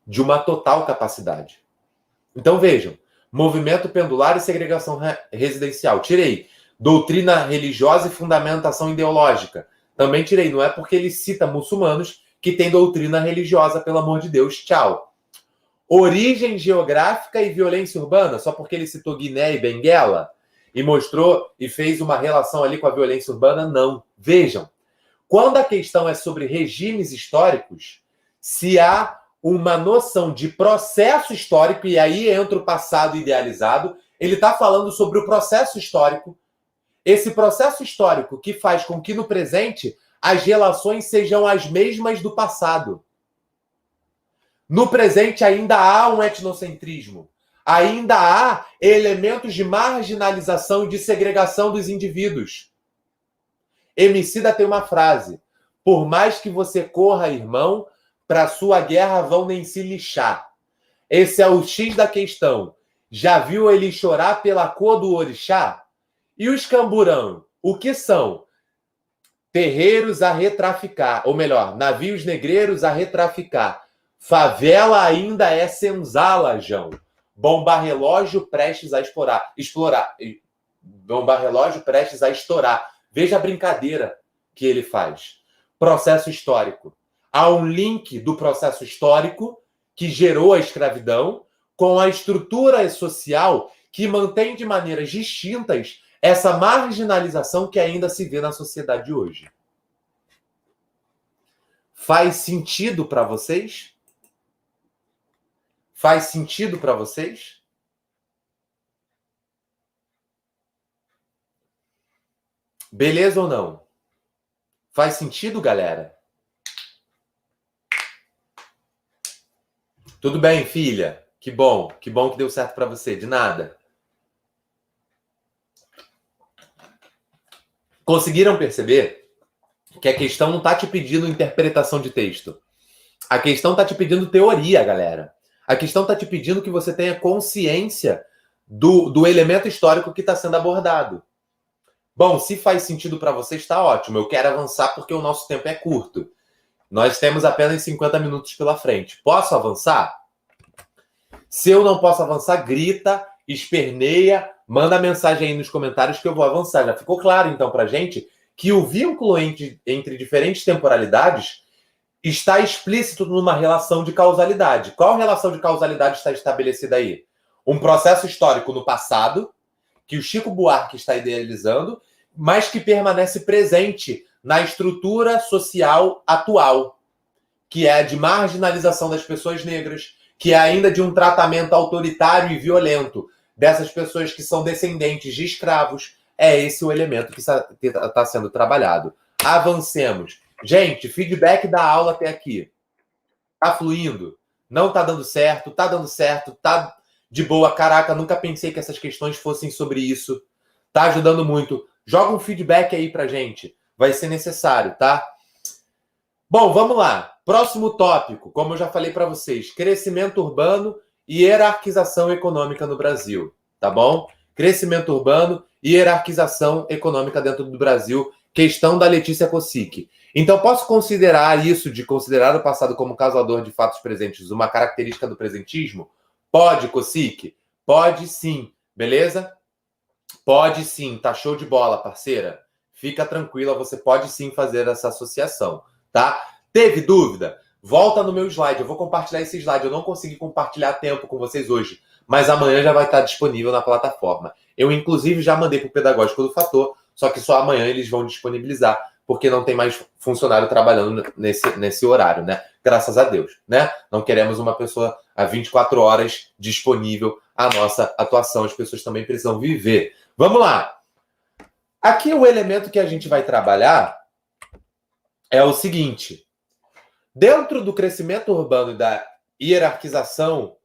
de uma total capacidade. Então vejam, movimento pendular e segregação residencial. Tirei. Doutrina religiosa e fundamentação ideológica. Também tirei. Não é porque ele cita muçulmanos que tem doutrina religiosa, pelo amor de Deus. Tchau. Origem geográfica e violência urbana, só porque ele citou Guiné e Benguela e mostrou e fez uma relação ali com a violência urbana, não. Vejam, quando a questão é sobre regimes históricos, se há uma noção de processo histórico, e aí entra o passado idealizado, ele está falando sobre o processo histórico, esse processo histórico que faz com que no presente as relações sejam as mesmas do passado. No presente ainda há um etnocentrismo, ainda há elementos de marginalização e de segregação dos indivíduos. Emicida tem uma frase: por mais que você corra, irmão, para sua guerra vão nem se lixar. Esse é o X da questão. Já viu ele chorar pela cor do orixá? E os camburão, o que são? Terreiros a retraficar, ou melhor, navios negreiros a retraficar. Favela ainda é senzala, Jão. Bomba relógio prestes a explorar. Bomba relógio prestes a estourar. Veja a brincadeira que ele faz. Processo histórico. Há um link do processo histórico que gerou a escravidão com a estrutura social que mantém de maneiras distintas essa marginalização que ainda se vê na sociedade de hoje. Faz sentido para vocês? Faz sentido para vocês? Beleza ou não? Faz sentido, galera? Tudo bem, filha? Que bom que deu certo para você. De nada. Conseguiram perceber que a questão não está te pedindo interpretação de texto. A questão está te pedindo teoria, galera. A questão está te pedindo que você tenha consciência do elemento histórico que está sendo abordado. Bom, se faz sentido para você, está ótimo. Eu quero avançar porque o nosso tempo é curto. Nós temos apenas 50 minutos pela frente. Posso avançar? Se eu não posso avançar, grita, esperneia, manda mensagem aí nos comentários que eu vou avançar. Já ficou claro, então, para a gente que o vínculo entre diferentes temporalidades está explícito numa relação de causalidade. Qual relação de causalidade está estabelecida aí? Um processo histórico no passado, que o Chico Buarque está idealizando, mas que permanece presente na estrutura social atual, que é a de marginalização das pessoas negras, que é ainda de um tratamento autoritário e violento dessas pessoas que são descendentes de escravos. É esse o elemento que está sendo trabalhado. Avancemos. Gente, feedback da aula até aqui. Tá fluindo? Não tá dando certo? Tá dando certo? Tá de boa? Caraca, nunca pensei que essas questões fossem sobre isso. Tá ajudando muito. Joga um feedback aí pra gente. Vai ser necessário, tá? Bom, vamos lá. Próximo tópico, como eu já falei para vocês, crescimento urbano e hierarquização econômica no Brasil, tá bom? Crescimento urbano e hierarquização econômica dentro do Brasil, questão da Letícia Kosick. Então, posso considerar isso, de considerar o passado como causador de fatos presentes, uma característica do presentismo? Pode, Kosick? Pode sim, beleza? Pode sim, tá show de bola, parceira. Fica tranquila, você pode sim fazer essa associação, tá? Teve dúvida? Volta no meu slide, eu vou compartilhar esse slide. Eu não consegui compartilhar a tempo com vocês hoje, mas amanhã já vai estar disponível na plataforma. Eu, inclusive, já mandei para o Pedagógico do Fator, só que só amanhã eles vão disponibilizar, porque não tem mais funcionário trabalhando nesse horário, né? Graças a Deus, né? Não queremos uma pessoa a 24 horas disponível à nossa atuação. As pessoas também precisam viver. Vamos lá. Aqui o elemento que a gente vai trabalhar é o seguinte. Dentro do crescimento urbano e da hierarquização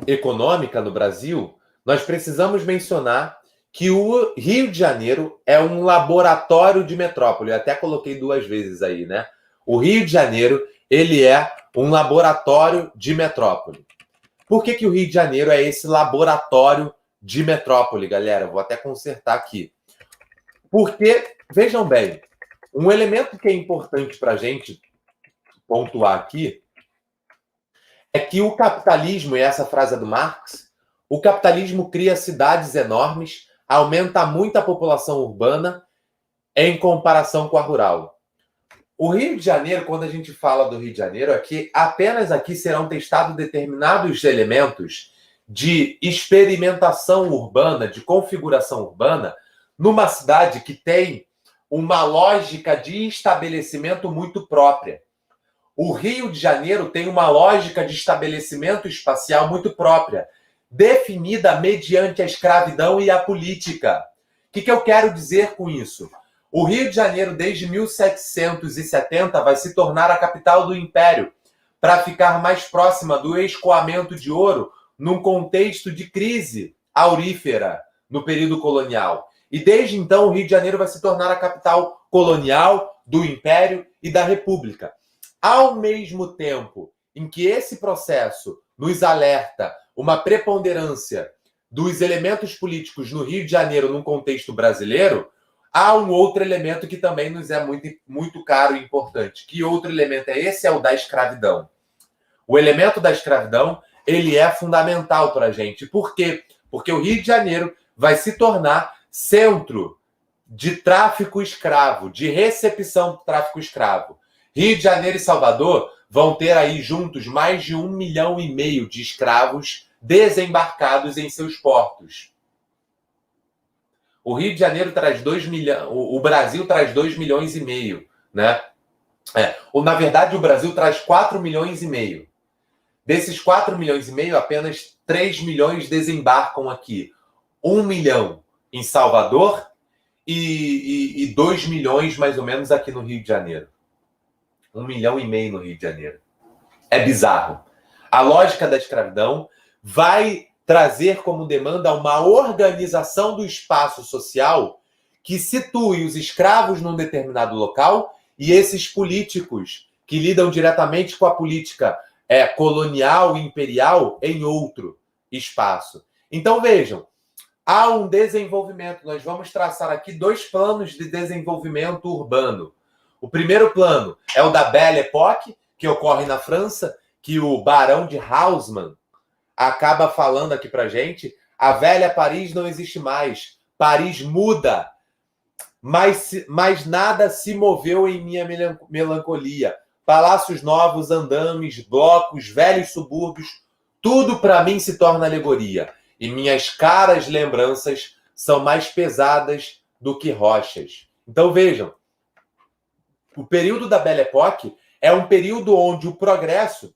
econômica no Brasil, nós precisamos mencionar que o Rio de Janeiro é um laboratório de metrópole. Eu até coloquei 2 vezes aí, né? O Rio de Janeiro, ele é um laboratório de metrópole. Por que o Rio de Janeiro é esse laboratório de metrópole, galera? Eu vou até consertar aqui. Porque, vejam bem, um elemento que é importante para a gente pontuar aqui é que o capitalismo, e essa frase é do Marx, o capitalismo cria cidades enormes, aumenta muito a população urbana em comparação com a rural. O Rio de Janeiro, quando a gente fala do Rio de Janeiro, aqui apenas aqui serão testados determinados elementos de experimentação urbana, de configuração urbana, numa cidade que tem uma lógica de estabelecimento muito própria. O Rio de Janeiro tem uma lógica de estabelecimento espacial muito própria, definida mediante a escravidão e a política. O que eu quero dizer com isso? O Rio de Janeiro, desde 1770, vai se tornar a capital do Império, para ficar mais próxima do escoamento de ouro num contexto de crise aurífera no período colonial. E desde então, o Rio de Janeiro vai se tornar a capital colonial do Império e da República. Ao mesmo tempo em que esse processo nos alerta uma preponderância dos elementos políticos no Rio de Janeiro num contexto brasileiro, há um outro elemento que também nos é muito caro e importante. Que outro elemento é esse? É o da escravidão. O elemento da escravidão, ele é fundamental para a gente. Por quê? Porque o Rio de Janeiro vai se tornar centro de tráfico escravo, de recepção do tráfico escravo. Rio de Janeiro e Salvador vão ter aí juntos mais de 1,5 milhão de escravos desembarcados em seus portos. O Rio de Janeiro traz 2 milhões, o Brasil traz 2,5 milhões, né? Na verdade, o Brasil traz 4,5 milhões. Desses 4,5 milhões, apenas 3 milhões desembarcam aqui. 1 milhão em Salvador e 2 milhões, mais ou menos, aqui no Rio de Janeiro. 1,5 milhão no Rio de Janeiro. É bizarro. A lógica da escravidão vai trazer como demanda uma organização do espaço social que situe os escravos num determinado local e esses políticos que lidam diretamente com a política colonial e imperial em outro espaço. Então, vejam, há um desenvolvimento. Nós vamos traçar aqui 2 planos de desenvolvimento urbano. O primeiro plano é o da Belle Époque, que ocorre na França, que o Barão de Haussmann acaba falando aqui pra gente. A velha Paris não existe mais. Paris muda. Mas nada se moveu em minha melancolia. Palácios novos, andames, blocos, velhos subúrbios, tudo para mim se torna alegoria. E minhas caras lembranças são mais pesadas do que rochas. Então vejam, o período da Belle Époque é um período onde o progresso,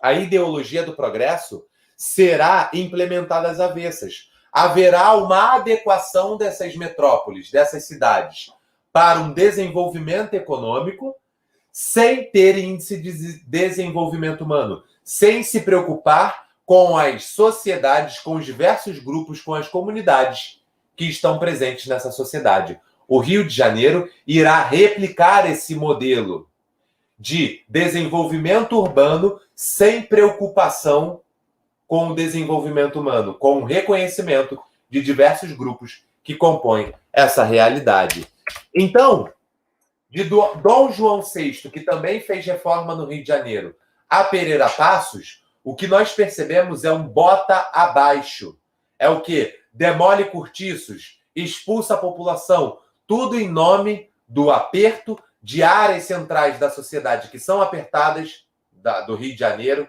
a ideologia do progresso, será implementada às avessas. Haverá uma adequação dessas metrópoles, dessas cidades, para um desenvolvimento econômico, sem ter índice de desenvolvimento humano, sem se preocupar com as sociedades, com os diversos grupos, com as comunidades que estão presentes nessa sociedade. O Rio de Janeiro irá replicar esse modelo de desenvolvimento urbano sem preocupação com o desenvolvimento humano, com o reconhecimento de diversos grupos que compõem essa realidade. Então, de Dom João VI, que também fez reforma no Rio de Janeiro, a Pereira Passos, o que nós percebemos é um bota abaixo. É o quê? Demole cortiços, expulsa a população, tudo em nome do aperto de áreas centrais da sociedade que são apertadas, do Rio de Janeiro,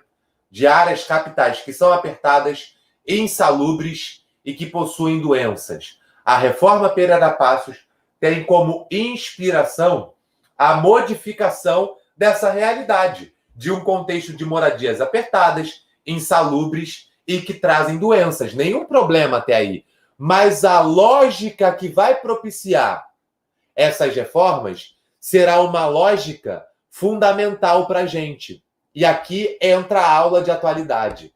de áreas capitais que são apertadas, insalubres e que possuem doenças. A reforma Pereira Passos tem como inspiração a modificação dessa realidade, de um contexto de moradias apertadas, insalubres e que trazem doenças. Nenhum problema até aí. Mas a lógica que vai propiciar essas reformas será uma lógica fundamental para a gente. E aqui entra a aula de atualidade.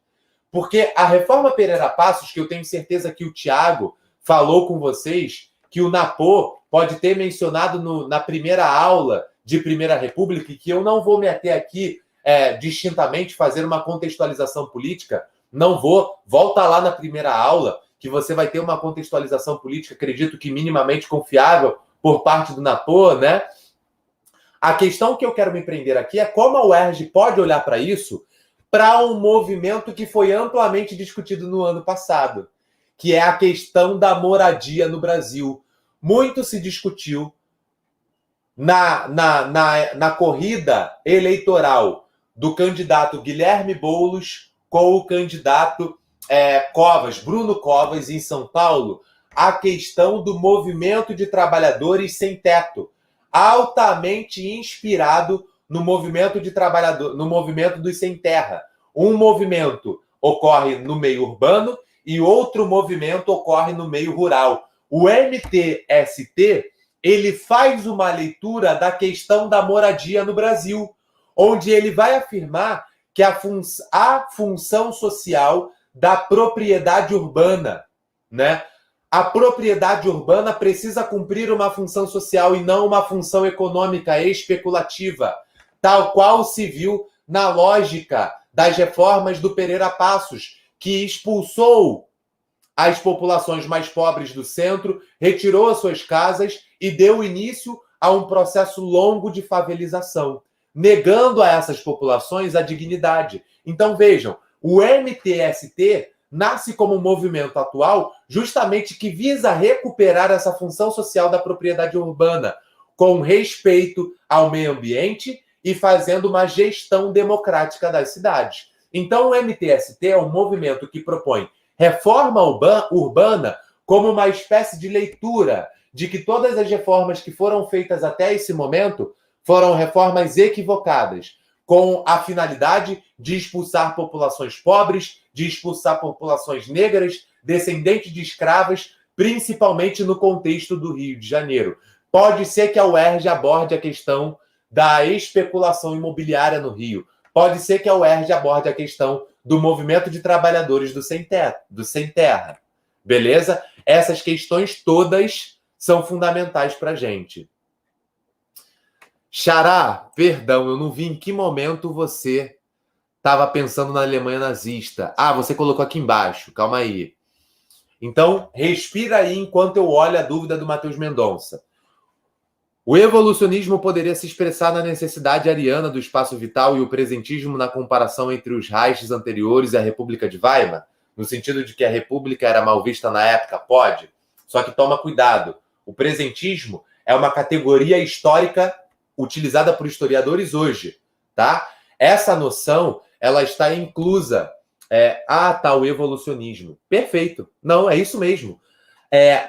Porque a reforma Pereira Passos, que eu tenho certeza que o Thiago falou com vocês, que o Napô pode ter mencionado na primeira aula de Primeira República, e que eu não vou me ater aqui distintamente, fazer uma contextualização política, não vou. Volta lá na primeira aula, que você vai ter uma contextualização política, acredito que minimamente confiável, por parte do Napô, né? A questão que eu quero me prender aqui é como a UERJ pode olhar para isso, para um movimento que foi amplamente discutido no ano passado, que é a questão da moradia no Brasil. Muito se discutiu na corrida eleitoral do candidato Guilherme Boulos com o candidato Covas, Bruno Covas, em São Paulo, a questão do movimento de trabalhadores sem teto, altamente inspirado no movimento de trabalhador, no movimento dos sem terra. Um movimento ocorre no meio urbano e outro movimento ocorre no meio rural. O MTST, ele faz uma leitura da questão da moradia no Brasil, onde ele vai afirmar que a função social da propriedade urbana, né? A propriedade urbana precisa cumprir uma função social e não uma função econômica especulativa, tal qual se viu na lógica das reformas do Pereira Passos, que expulsou as populações mais pobres do centro, retirou as suas casas e deu início a um processo longo de favelização, negando a essas populações a dignidade. Então, vejam, o MTST nasce como um movimento atual justamente que visa recuperar essa função social da propriedade urbana, com respeito ao meio ambiente e fazendo uma gestão democrática das cidades. Então, o MTST é um movimento que propõe reforma urbana como uma espécie de leitura de que todas as reformas que foram feitas até esse momento foram reformas equivocadas, com a finalidade de expulsar populações pobres, de expulsar populações negras, descendentes de escravas, principalmente no contexto do Rio de Janeiro. Pode ser que a UERJ aborde a questão da especulação imobiliária no Rio. Pode ser que a UERJ aborde a questão do movimento de trabalhadores do sem terra. Beleza? Essas questões todas são fundamentais para a gente. Xará, perdão, eu não vi em que momento você estava pensando na Alemanha nazista. Ah, você colocou aqui embaixo, calma aí. Então, respira aí enquanto eu olho a dúvida do Matheus Mendonça. O evolucionismo poderia se expressar na necessidade ariana do espaço vital e o presentismo na comparação entre os Reiches anteriores e a República de Weimar? No sentido de que a República era mal vista na época? Pode. Só que toma cuidado. O presentismo é uma categoria histórica utilizada por historiadores hoje, tá? Essa noção, ela está inclusa. O evolucionismo. Perfeito. Não, é isso mesmo.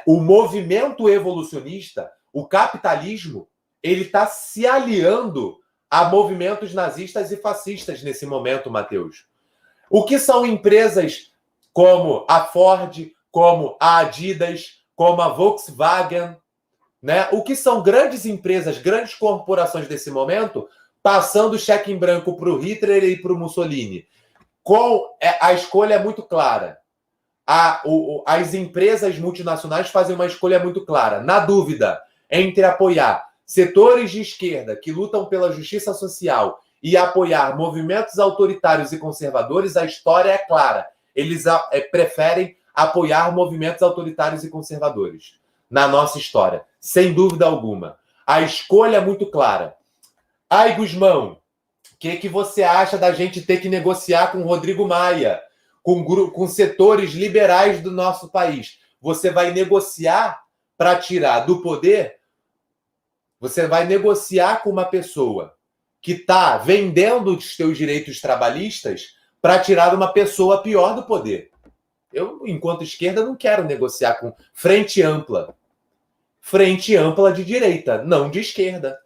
O movimento evolucionista, o capitalismo, ele está se aliando a movimentos nazistas e fascistas nesse momento, Matheus. O que são empresas como a Ford, como a Adidas, como a Volkswagen, né? O que são grandes empresas, grandes corporações desse momento, passando cheque em branco para o Hitler e para o Mussolini? A escolha é muito clara. As empresas multinacionais fazem uma escolha muito clara. Na dúvida entre apoiar setores de esquerda que lutam pela justiça social e apoiar movimentos autoritários e conservadores, a história é clara. Eles preferem apoiar movimentos autoritários e conservadores na nossa história, sem dúvida alguma. A escolha é muito clara. Ai, Guzmão, o que você acha da gente ter que negociar com o Rodrigo Maia, com setores liberais do nosso país? Você vai negociar para tirar do poder? Você vai negociar com uma pessoa que está vendendo os seus direitos trabalhistas para tirar uma pessoa pior do poder. Eu, enquanto esquerda, não quero negociar com frente ampla. Frente ampla de direita, não de esquerda.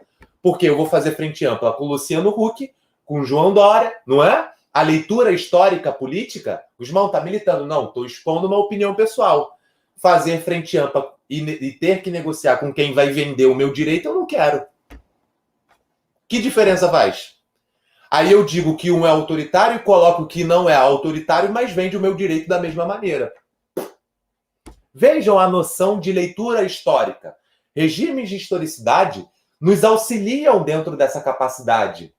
Porque eu vou fazer frente ampla com o Luciano Huck, com o João Dória, não é? A leitura histórica política, o Guzmão está militando. Não, estou expondo uma opinião pessoal. Fazer frente ampla e ter que negociar com quem vai vender o meu direito, eu não quero. Que diferença faz? Aí eu digo que um é autoritário e coloco que não é autoritário, mas vende o meu direito da mesma maneira. Vejam a noção de leitura histórica. Regimes de historicidade nos auxiliam dentro dessa capacidade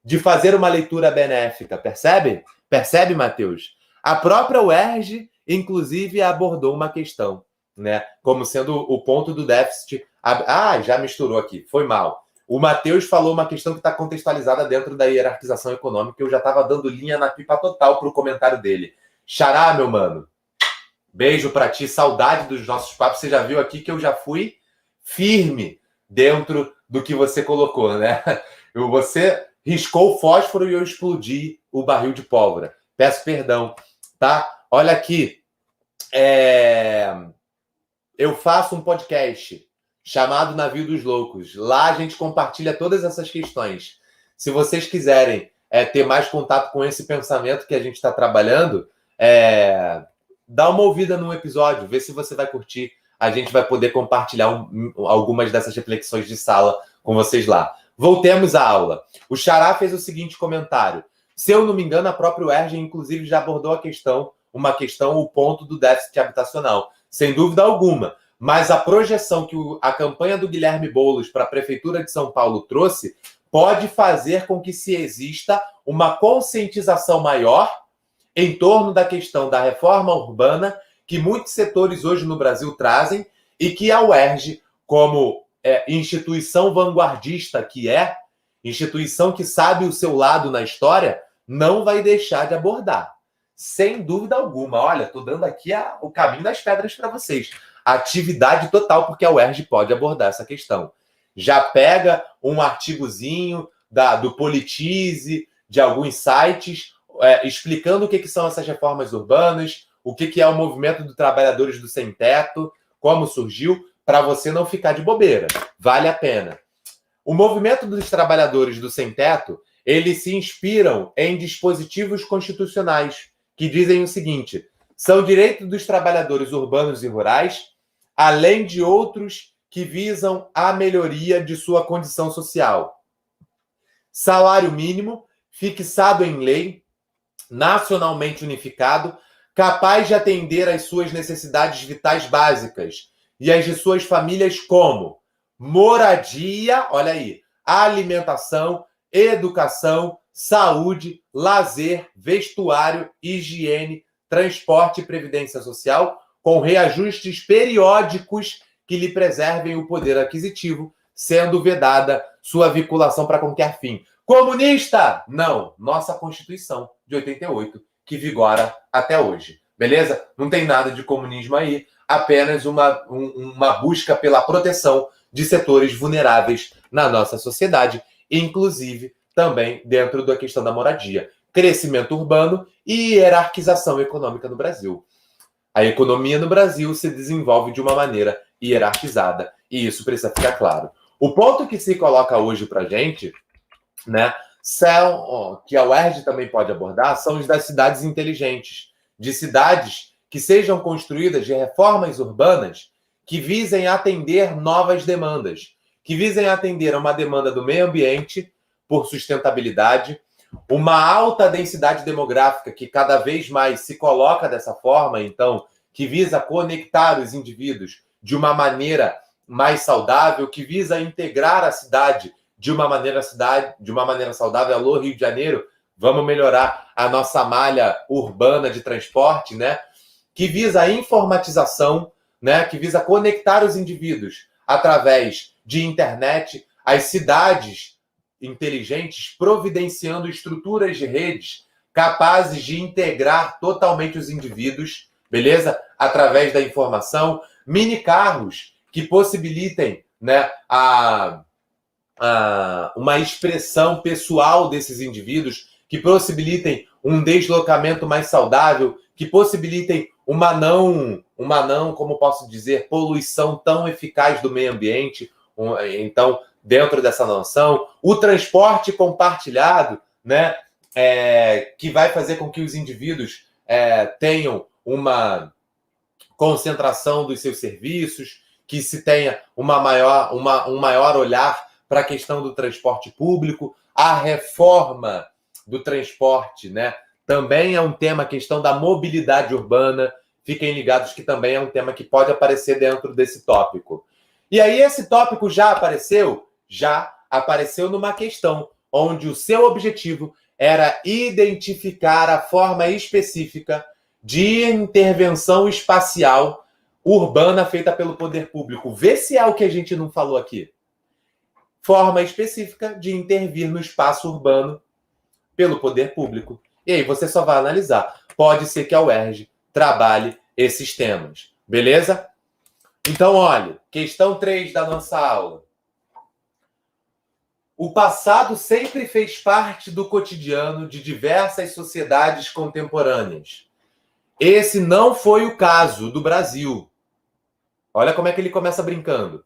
de fazer uma leitura benéfica, percebe? Percebe, Matheus? A própria UERJ, inclusive, abordou uma questão, né? Como sendo o ponto do déficit. Ah, já misturou aqui, foi mal. O Matheus falou uma questão que está contextualizada dentro da hierarquização econômica. Eu já estava dando linha na pipa total para o comentário dele. Xará, meu mano. Beijo para ti, saudade dos nossos papos. Você já viu aqui que eu já fui firme dentro do que você colocou, né? Você riscou o fósforo e eu explodi o barril de pólvora. Peço perdão, tá? Olha aqui. Eu faço um podcast chamado Navio dos Loucos. Lá a gente compartilha todas essas questões. Se vocês quiserem ter mais contato com esse pensamento que a gente está trabalhando, dá uma ouvida no episódio, vê se você vai curtir. A gente vai poder compartilhar algumas dessas reflexões de sala com vocês lá. Voltemos à aula. O Xará fez o seguinte comentário. Se eu não me engano, a própria UERJ, inclusive, já abordou o ponto do déficit habitacional. Sem dúvida alguma. Mas a projeção que a campanha do Guilherme Boulos para a Prefeitura de São Paulo trouxe pode fazer com que se exista uma conscientização maior em torno da questão da reforma urbana que muitos setores hoje no Brasil trazem e que a UERJ, como instituição vanguardista que instituição que sabe o seu lado na história, não vai deixar de abordar. Sem dúvida alguma. Olha, estou dando aqui o caminho das pedras para vocês. Atividade total, porque a UERJ pode abordar essa questão. Já pega um artigozinho do Politize, de alguns sites, explicando o que são essas reformas urbanas, o que é o movimento dos trabalhadores do sem-teto, como surgiu, para você não ficar de bobeira. Vale a pena. O movimento dos trabalhadores do sem-teto, eles se inspiram em dispositivos constitucionais que dizem o seguinte: são direitos dos trabalhadores urbanos e rurais, além de outros que visam a melhoria de sua condição social. Salário mínimo, fixado em lei, nacionalmente unificado, capaz de atender às suas necessidades vitais básicas e às de suas famílias, como moradia, olha aí, alimentação, educação, saúde, lazer, vestuário, higiene, transporte e previdência social, com reajustes periódicos que lhe preservem o poder aquisitivo, sendo vedada sua vinculação para qualquer fim. Comunista? Não. Nossa Constituição de 88, que vigora até hoje. Beleza? Não tem nada de comunismo aí, apenas uma busca pela proteção de setores vulneráveis na nossa sociedade, inclusive também dentro da questão da moradia. Crescimento urbano e hierarquização econômica no Brasil. A economia no Brasil se desenvolve de uma maneira hierarquizada, e isso precisa ficar claro. O ponto que se coloca hoje para a gente, né, que a UERJ também pode abordar, são os das cidades inteligentes, de cidades que sejam construídas de reformas urbanas que visem atender novas demandas, que visem atender a uma demanda do meio ambiente por sustentabilidade, uma alta densidade demográfica que cada vez mais se coloca dessa forma, então, que visa conectar os indivíduos de uma maneira mais saudável, que visa integrar a cidade de uma maneira saudável. Alô, Rio de Janeiro, vamos melhorar a nossa malha urbana de transporte, né? Que visa a informatização, né? Que visa conectar os indivíduos através de internet, as cidades inteligentes providenciando estruturas de redes capazes de integrar totalmente os indivíduos, beleza? Através da informação, mini carros que possibilitem, né, uma expressão pessoal desses indivíduos, que possibilitem um deslocamento mais saudável, que possibilitem uma não, como posso dizer, poluição tão eficaz do meio ambiente. Então, dentro dessa noção, o transporte compartilhado, né, que vai fazer com que os indivíduos tenham uma concentração dos seus serviços, que se tenha um maior olhar para a questão do transporte público, A reforma do transporte, né? Também é um tema, a questão da mobilidade urbana. Fiquem ligados que também é um tema que pode aparecer dentro desse tópico. E aí esse tópico já apareceu? Já apareceu numa questão onde o seu objetivo era identificar a forma específica de intervenção espacial urbana feita pelo poder público. Vê se é o que a gente não falou aqui. Forma específica de intervir no espaço urbano pelo poder público. E aí você só vai analisar. Pode ser que a UERJ trabalhe esses temas. Beleza? Então, olha, questão 3 da nossa aula. O passado sempre fez parte do cotidiano de diversas sociedades contemporâneas. Esse não foi o caso do Brasil. Olha como é que ele começa brincando.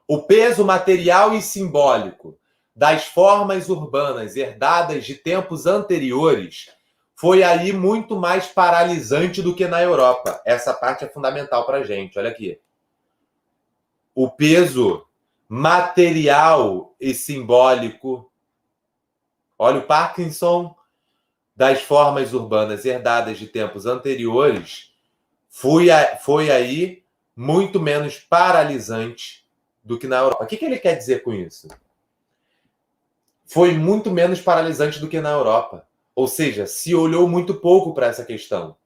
O peso material e simbólico das formas urbanas herdadas de tempos anteriores foi aí muito mais paralisante do que na Europa. Essa parte é fundamental para a gente. Olha aqui. O peso material e simbólico. Olha o Parkinson das formas urbanas herdadas de tempos anteriores foi aí muito menos paralisante do que na Europa. O que ele quer dizer com isso? Foi muito menos paralisante do que na Europa. Ou seja, se olhou muito pouco para essa questão.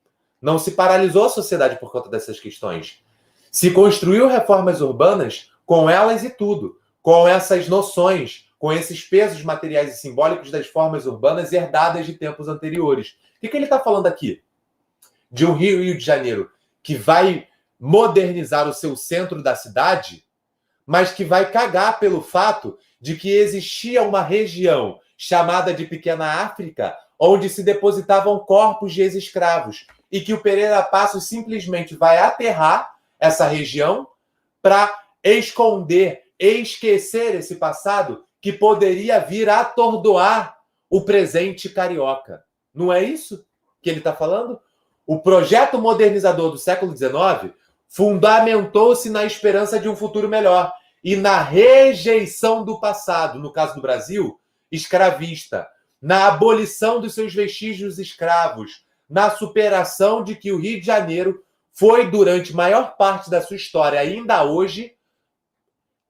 Não se paralisou a sociedade por conta dessas questões. Se construiu reformas urbanas com elas e tudo, com essas noções, com esses pesos materiais e simbólicos das formas urbanas herdadas de tempos anteriores. O que ele está falando aqui? De um Rio de Janeiro que vai modernizar o seu centro da cidade, mas que vai cagar pelo fato de que existia uma região chamada de Pequena África, onde se depositavam corpos de ex-escravos, e que o Pereira Passos simplesmente vai aterrar essa região para esconder, esquecer esse passado que poderia vir a atordoar o presente carioca. Não é isso que ele está falando? O projeto modernizador do século XIX fundamentou-se na esperança de um futuro melhor e na rejeição do passado, no caso do Brasil, escravista, na abolição dos seus vestígios escravos, na superação de que o Rio de Janeiro foi, durante maior parte da sua história, ainda hoje,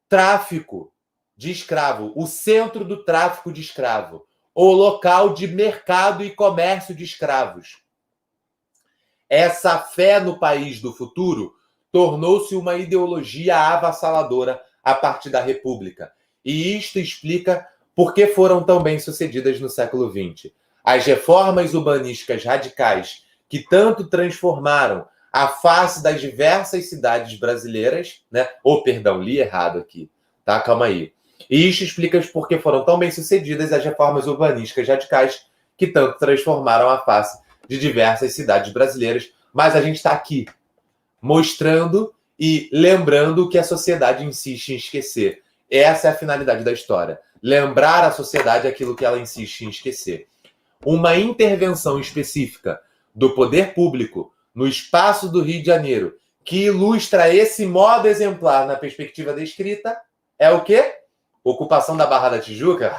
tráfico de escravo, o centro do tráfico de escravo, o local de mercado e comércio de escravos. Essa fé no país do futuro tornou-se uma ideologia avassaladora a partir da República. E isto explica por que foram tão bem sucedidas no século XX. As reformas urbanísticas radicais que tanto transformaram a face das diversas cidades brasileiras, né? Perdão, li errado aqui, tá? Calma aí. E isso explica por que foram tão bem sucedidas as reformas urbanísticas radicais que tanto transformaram a face de diversas cidades brasileiras. Mas a gente está aqui mostrando e lembrando que a sociedade insiste em esquecer. Essa é a finalidade da história. Lembrar a sociedade aquilo que ela insiste em esquecer. Uma intervenção específica do poder público no espaço do Rio de Janeiro que ilustra esse modo exemplar na perspectiva descrita é o quê? Ocupação da Barra da Tijuca?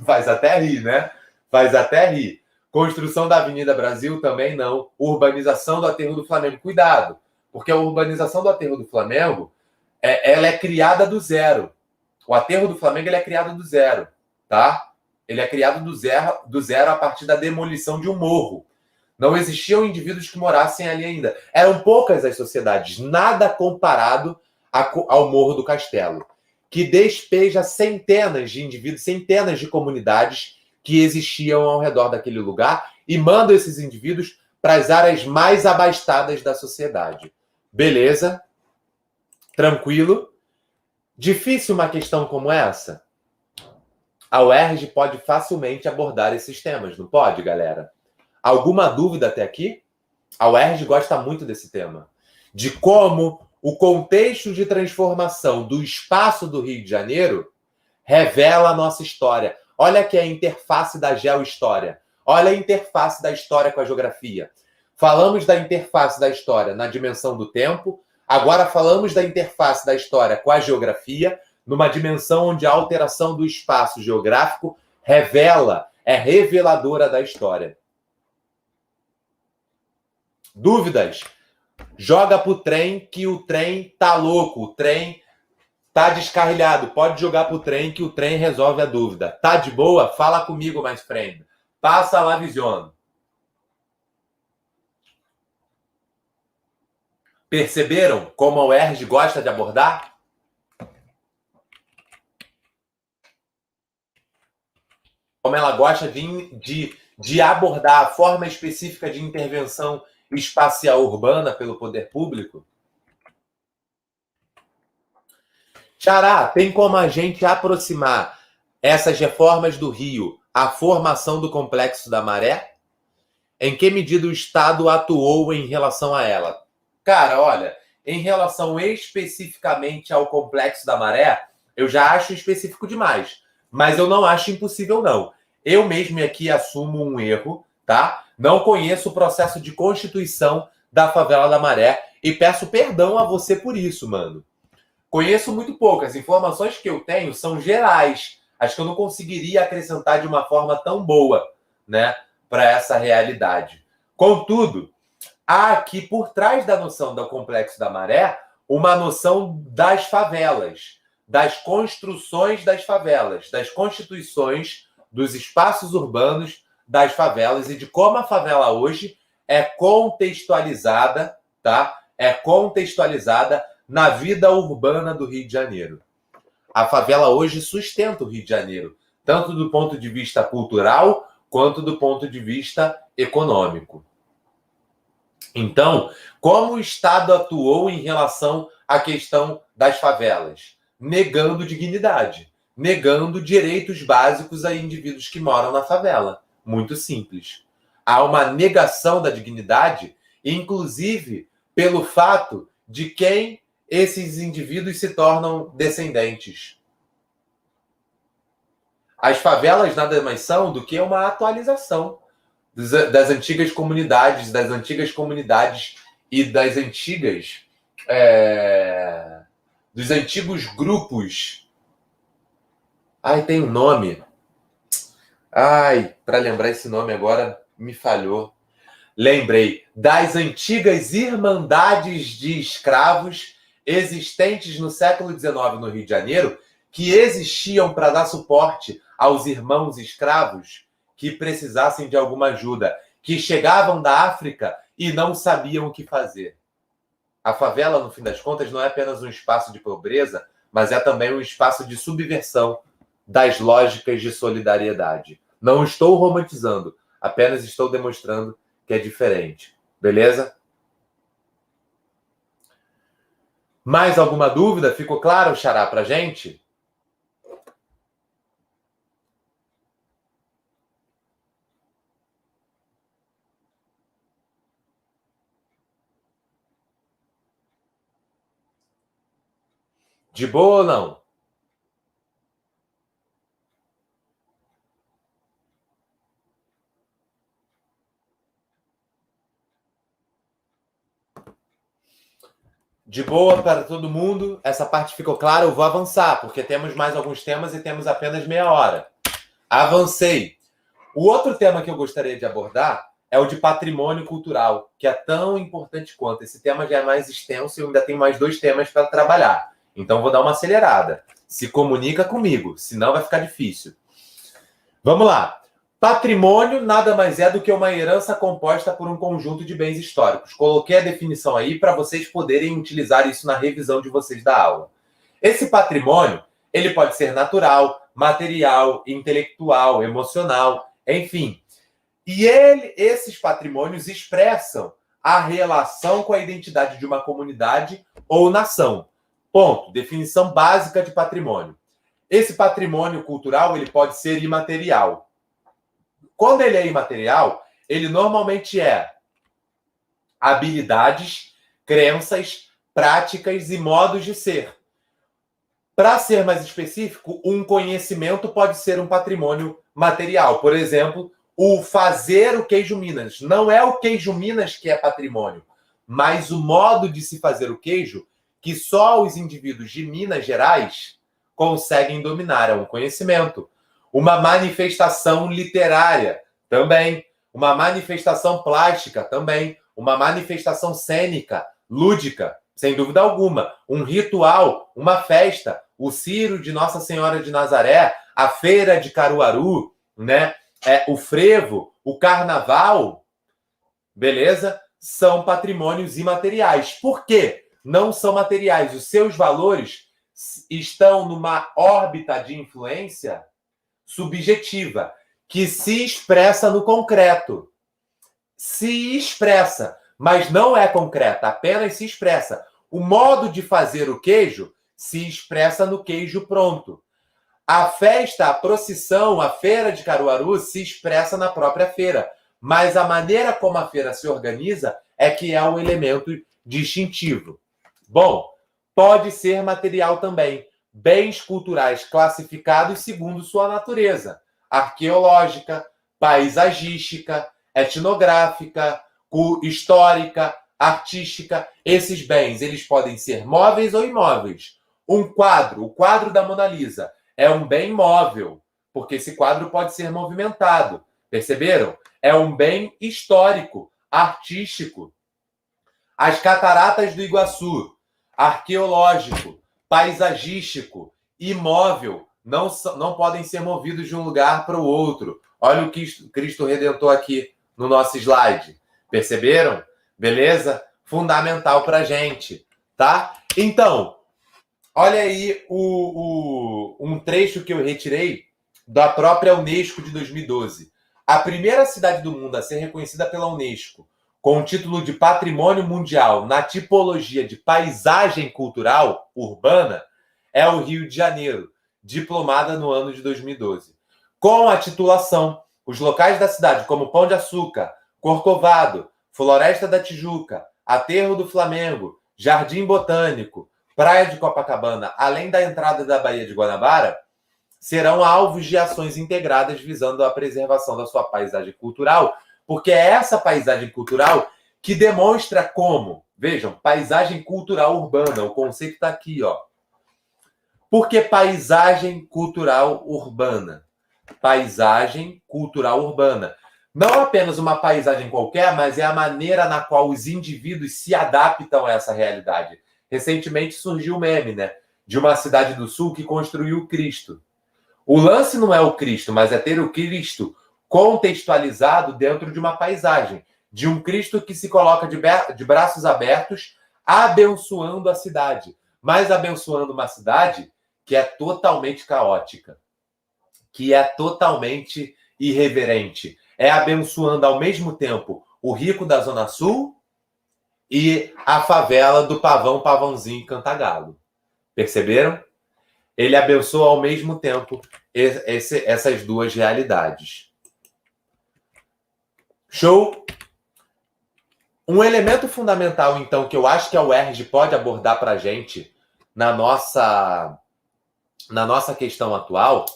Faz até rir, né? Faz até rir. Construção da Avenida Brasil também não. Urbanização do Aterro do Flamengo. Cuidado, porque a urbanização do Aterro do Flamengo ela é criada do zero. O Aterro do Flamengo ele é criado do zero, tá? Ele é criado do zero a partir da demolição de um morro. Não existiam indivíduos que morassem ali ainda. Eram poucas as sociedades, nada comparado ao Morro do Castelo, que despeja centenas de indivíduos, centenas de comunidades que existiam ao redor daquele lugar e manda esses indivíduos para as áreas mais abastadas da sociedade. Beleza? Tranquilo? Difícil uma questão como essa? A UERJ pode facilmente abordar esses temas, não pode, galera? Alguma dúvida até aqui? A UERJ gosta muito desse tema. De como o contexto de transformação do espaço do Rio de Janeiro revela a nossa história. Olha aqui a interface da geohistória. Olha a interface da história com a geografia. Falamos da interface da história na dimensão do tempo. Agora falamos da interface da história com a geografia, numa dimensão onde a alteração do espaço geográfico revela, é reveladora da história. Dúvidas? Joga pro trem que o trem tá louco, o trem tá descarrilhado. Pode jogar pro trem que o trem resolve a dúvida. Tá de boa? Fala comigo, mais friend. Passa lá, visiona. Perceberam como a UERJ gosta de abordar? Como ela gosta de abordar a forma específica de intervenção espacial urbana pelo poder público? Xará, tem como a gente aproximar essas reformas do Rio à formação do Complexo da Maré? Em que medida o Estado atuou em relação a ela? Cara, olha, em relação especificamente ao Complexo da Maré, eu já acho específico demais, mas eu não acho impossível, não. Eu mesmo aqui assumo um erro, tá? Não conheço o processo de constituição da Favela da Maré e peço perdão a você por isso, mano. Conheço muito pouco. As informações que eu tenho são gerais. Acho que eu não conseguiria acrescentar de uma forma tão boa, né, para essa realidade. Contudo, há aqui por trás da noção do Complexo da Maré uma noção das favelas, das construções das favelas, das constituições dos espaços urbanos das favelas e de como a favela hoje é contextualizada, tá? É contextualizada na vida urbana do Rio de Janeiro. A favela hoje sustenta o Rio de Janeiro, tanto do ponto de vista cultural quanto do ponto de vista econômico. Então, como o Estado atuou em relação à questão das favelas? Negando dignidade, negando direitos básicos a indivíduos que moram na favela. Muito simples. Há uma negação da dignidade, inclusive pelo fato de quem esses indivíduos se tornam descendentes. As favelas nada mais são do que uma atualização das antigas comunidades e das antigas dos antigos grupos. Ai, tem um nome. Ai, para lembrar esse nome agora me falhou. Lembrei. Das antigas irmandades de escravos existentes no século XIX no Rio de Janeiro, que existiam para dar suporte aos irmãos escravos que precisassem de alguma ajuda, que chegavam da África e não sabiam o que fazer. A favela, no fim das contas, não é apenas um espaço de pobreza, mas é também um espaço de subversão das lógicas de solidariedade. Não estou romantizando, apenas estou demonstrando que é diferente. Beleza? Mais alguma dúvida? Ficou claro, Xará, pra gente? De boa ou não? De boa para todo mundo? Essa parte ficou clara? Eu vou avançar, porque temos mais alguns temas e temos apenas meia hora. Avancei. O outro tema que eu gostaria de abordar é o de patrimônio cultural, que é tão importante quanto. Esse tema já é mais extenso e eu ainda tenho mais 2 temas para trabalhar. Então, vou dar uma acelerada. Se comunica comigo, senão vai ficar difícil. Vamos lá. Patrimônio nada mais é do que uma herança composta por um conjunto de bens históricos. Coloquei a definição aí para vocês poderem utilizar isso na revisão de vocês da aula. Esse patrimônio, ele pode ser natural, material, intelectual, emocional, enfim. E esses patrimônios expressam a relação com a identidade de uma comunidade ou nação. Ponto. Definição básica de patrimônio. Esse patrimônio cultural, ele pode ser imaterial. Quando ele é imaterial, ele normalmente é habilidades, crenças, práticas e modos de ser. Para ser mais específico, um conhecimento pode ser um patrimônio material. Por exemplo, o fazer o queijo Minas. Não é o queijo Minas que é patrimônio, mas o modo de se fazer o queijo que só os indivíduos de Minas Gerais conseguem dominar. É um conhecimento. Uma manifestação literária, também. Uma manifestação plástica, também. Uma manifestação cênica, lúdica, sem dúvida alguma. Um ritual, uma festa. O Ciro de Nossa Senhora de Nazaré, a Feira de Caruaru, né? O frevo, o carnaval, beleza? São patrimônios imateriais. Por quê? Não são materiais. Os seus valores estão numa órbita de influência subjetiva, que se expressa no concreto. Se expressa, mas não é concreta, apenas se expressa. O modo de fazer o queijo se expressa no queijo pronto. A festa, a procissão, a feira de Caruaru se expressa na própria feira, mas a maneira como a feira se organiza é que é um elemento distintivo. Bom, pode ser material também. Bens culturais classificados segundo sua natureza: arqueológica, paisagística, etnográfica, histórica, artística. Esses bens, eles podem ser móveis ou imóveis. Um quadro, o quadro da Mona Lisa, é um bem móvel, porque esse quadro pode ser movimentado. Perceberam? É um bem histórico, artístico. As cataratas do Iguaçu, arqueológico, paisagístico, imóvel, não podem ser movidos de um lugar para o outro. Olha o Cristo Redentor aqui no nosso slide. Perceberam? Beleza? Fundamental para a gente, tá? Então, olha aí um trecho que eu retirei da própria Unesco de 2012. A primeira cidade do mundo a ser reconhecida pela Unesco com o título de Patrimônio Mundial na tipologia de paisagem cultural urbana é o Rio de Janeiro, diplomada no ano de 2012. Com a titulação, os locais da cidade, como Pão de Açúcar, Corcovado, Floresta da Tijuca, Aterro do Flamengo, Jardim Botânico, Praia de Copacabana, além da entrada da Baía de Guanabara, serão alvos de ações integradas visando a preservação da sua paisagem cultural, porque é essa paisagem cultural que demonstra como, vejam, paisagem cultural urbana, o conceito está aqui, ó. Por que paisagem cultural urbana? Paisagem cultural urbana. Não apenas uma paisagem qualquer, mas é a maneira na qual os indivíduos se adaptam a essa realidade. Recentemente surgiu um meme, né? De uma cidade do sul que construiu o Cristo. O lance não é o Cristo, mas é ter o Cristo contextualizado dentro de uma paisagem. De um Cristo que se coloca de braços abertos, abençoando a cidade. Mas abençoando uma cidade que é totalmente caótica, que é totalmente irreverente. É abençoando ao mesmo tempo o rico da Zona Sul e a favela do Pavãozinho e Cantagalo. Perceberam? Ele abençoa ao mesmo tempo essas duas realidades. Show? Um elemento fundamental, então, que eu acho que a UERJ pode abordar para a gente na nossa questão atual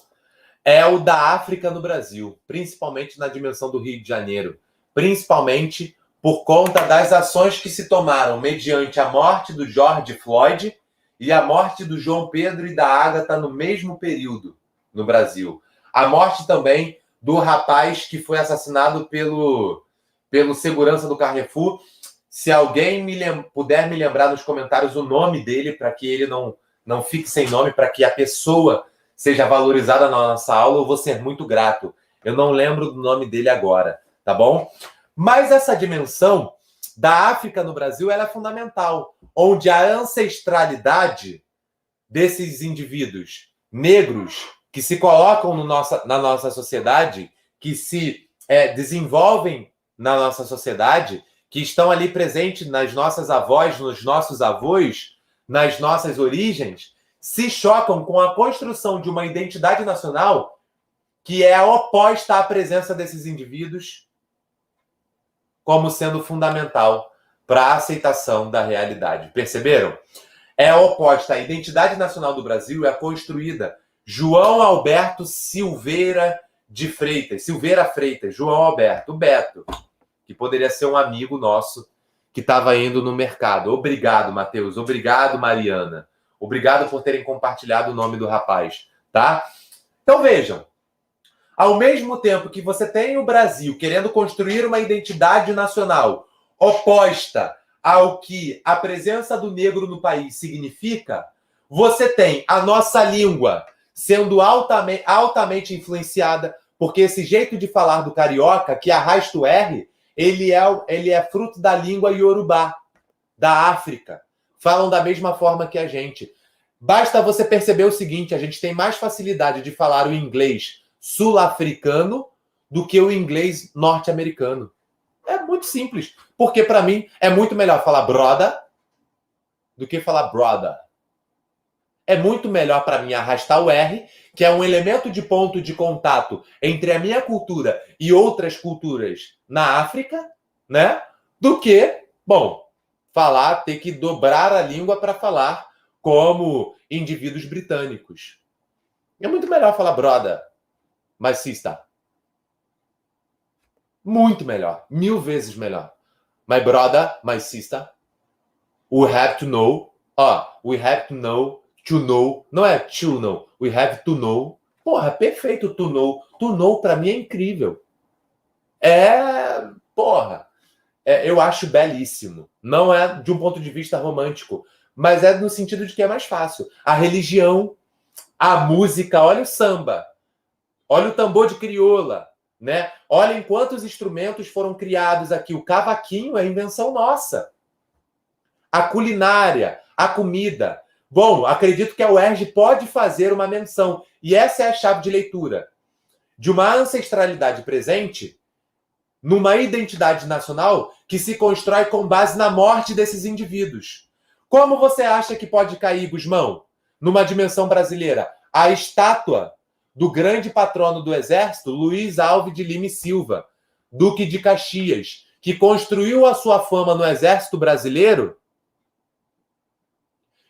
é o da África no Brasil, principalmente na dimensão do Rio de Janeiro, principalmente por conta das ações que se tomaram mediante a morte do George Floyd e a morte do João Pedro e da Ágata no mesmo período no Brasil. A morte também do rapaz que foi assassinado pelo segurança do Carrefour. Se alguém puder me lembrar nos comentários o nome dele, para que ele não fique sem nome, para que a pessoa seja valorizada na nossa aula, eu vou ser muito grato. Eu não lembro do nome dele agora, tá bom? Mas essa dimensão da África no Brasil ela é fundamental, onde a ancestralidade desses indivíduos negros que se colocam na nossa sociedade, que se desenvolvem na nossa sociedade, que estão ali presentes nas nossas avós, nos nossos avós, nas nossas origens, se chocam com a construção de uma identidade nacional que é oposta à presença desses indivíduos como sendo fundamental para a aceitação da realidade. Perceberam? É oposta. A identidade nacional do Brasil é construída João Alberto Silveira de Freitas, João Alberto, o Beto, que poderia ser um amigo nosso que estava indo no mercado. Obrigado, Matheus. Obrigado, Mariana. Obrigado por terem compartilhado o nome do rapaz, tá? Então, vejam. Ao mesmo tempo que você tem o Brasil querendo construir uma identidade nacional oposta ao que a presença do negro no país significa, você tem a nossa língua sendo altamente influenciada, porque esse jeito de falar do carioca, que arrasta o R, ele é fruto da língua iorubá, da África. Falam da mesma forma que a gente. Basta você perceber o seguinte, a gente tem mais facilidade de falar o inglês sul-africano do que o inglês norte-americano. É muito simples, porque para mim é muito melhor falar brother do que falar brother. É muito melhor para mim arrastar o R, que é um elemento de ponto de contato entre a minha cultura e outras culturas na África, né? Do que, ter que dobrar a língua para falar como indivíduos britânicos. É muito melhor falar brother, my sister. Muito melhor, 1000 vezes melhor. My brother, my sister. We have to know. We have to know. To know. Não é to know. We have to know. Porra, perfeito to know. To know pra mim é incrível. Eu acho belíssimo. Não é de um ponto de vista romântico, mas é no sentido de que é mais fácil. A religião, a música, olha o samba, olha o tambor de crioula, né? Olhem quantos instrumentos foram criados aqui. O cavaquinho é invenção nossa. A culinária, a comida. Bom, acredito que a UERJ pode fazer uma menção, e essa é a chave de leitura, de uma ancestralidade presente numa identidade nacional que se constrói com base na morte desses indivíduos. Como você acha que pode cair, Gusmão, numa dimensão brasileira? A estátua do grande patrono do Exército, Luiz Alves de Lima e Silva, Duque de Caxias, que construiu a sua fama no Exército Brasileiro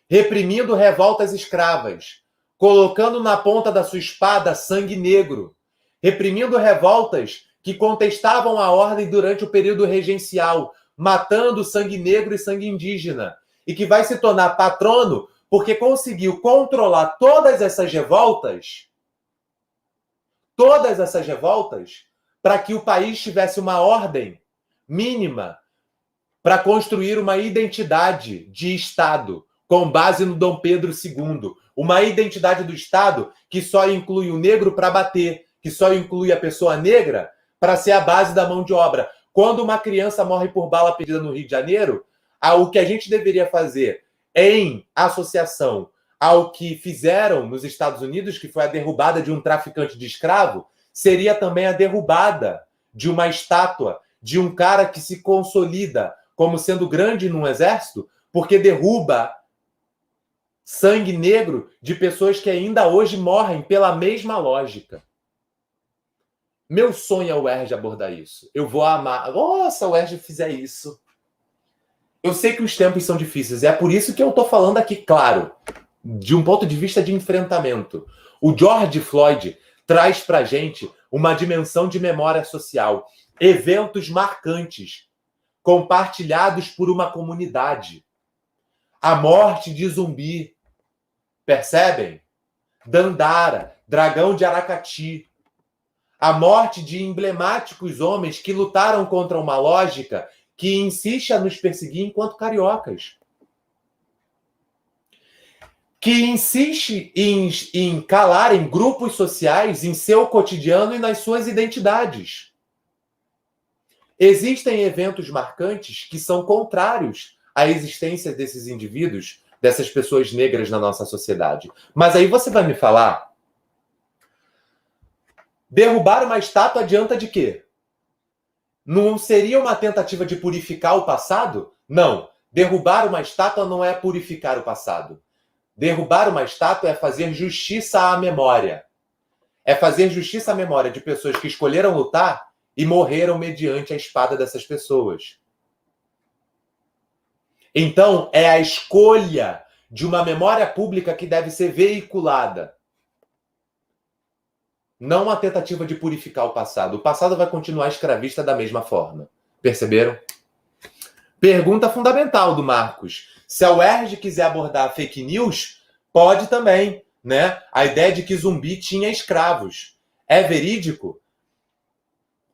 reprimindo revoltas escravas, colocando na ponta da sua espada sangue negro, reprimindo revoltas que contestavam a ordem durante o período regencial, matando sangue negro e sangue indígena, e que vai se tornar patrono porque conseguiu controlar todas essas revoltas, para que o país tivesse uma ordem mínima para construir uma identidade de Estado, com base no Dom Pedro II. Uma identidade do Estado que só inclui o negro para bater, que só inclui a pessoa negra para ser a base da mão de obra. Quando uma criança morre por bala perdida no Rio de Janeiro, o que a gente deveria fazer em associação ao que fizeram nos Estados Unidos, que foi a derrubada de um traficante de escravo, seria também a derrubada de uma estátua de um cara que se consolida como sendo grande num exército, porque derruba sangue negro de pessoas que ainda hoje morrem pela mesma lógica. Meu sonho é o UERJ abordar isso. Eu vou amar. Nossa, o UERJ fizer isso. Eu sei que os tempos são difíceis. É por isso que eu estou falando aqui, claro, de um ponto de vista de enfrentamento. O George Floyd traz para a gente uma dimensão de memória social. Eventos marcantes, compartilhados por uma comunidade. A morte de Zumbi. Percebem? Dandara, Dragão de Aracati. A morte de emblemáticos homens que lutaram contra uma lógica que insiste a nos perseguir enquanto cariocas. Que insiste em calar em grupos sociais, em seu cotidiano e nas suas identidades. Existem eventos marcantes que são contrários à existência desses indivíduos, dessas pessoas negras na nossa sociedade. Mas aí você vai me falar, derrubar uma estátua adianta de quê? Não seria uma tentativa de purificar o passado? Não. Derrubar uma estátua não é purificar o passado. Derrubar uma estátua é fazer justiça à memória. É fazer justiça à memória de pessoas que escolheram lutar e morreram mediante a espada dessas pessoas. Então, é a escolha de uma memória pública que deve ser veiculada. Não a tentativa de purificar o passado. O passado vai continuar escravista da mesma forma. Perceberam? Pergunta fundamental do Marcos. Se a UERJ quiser abordar fake news, pode também, né? A ideia de que Zumbi tinha escravos. É verídico?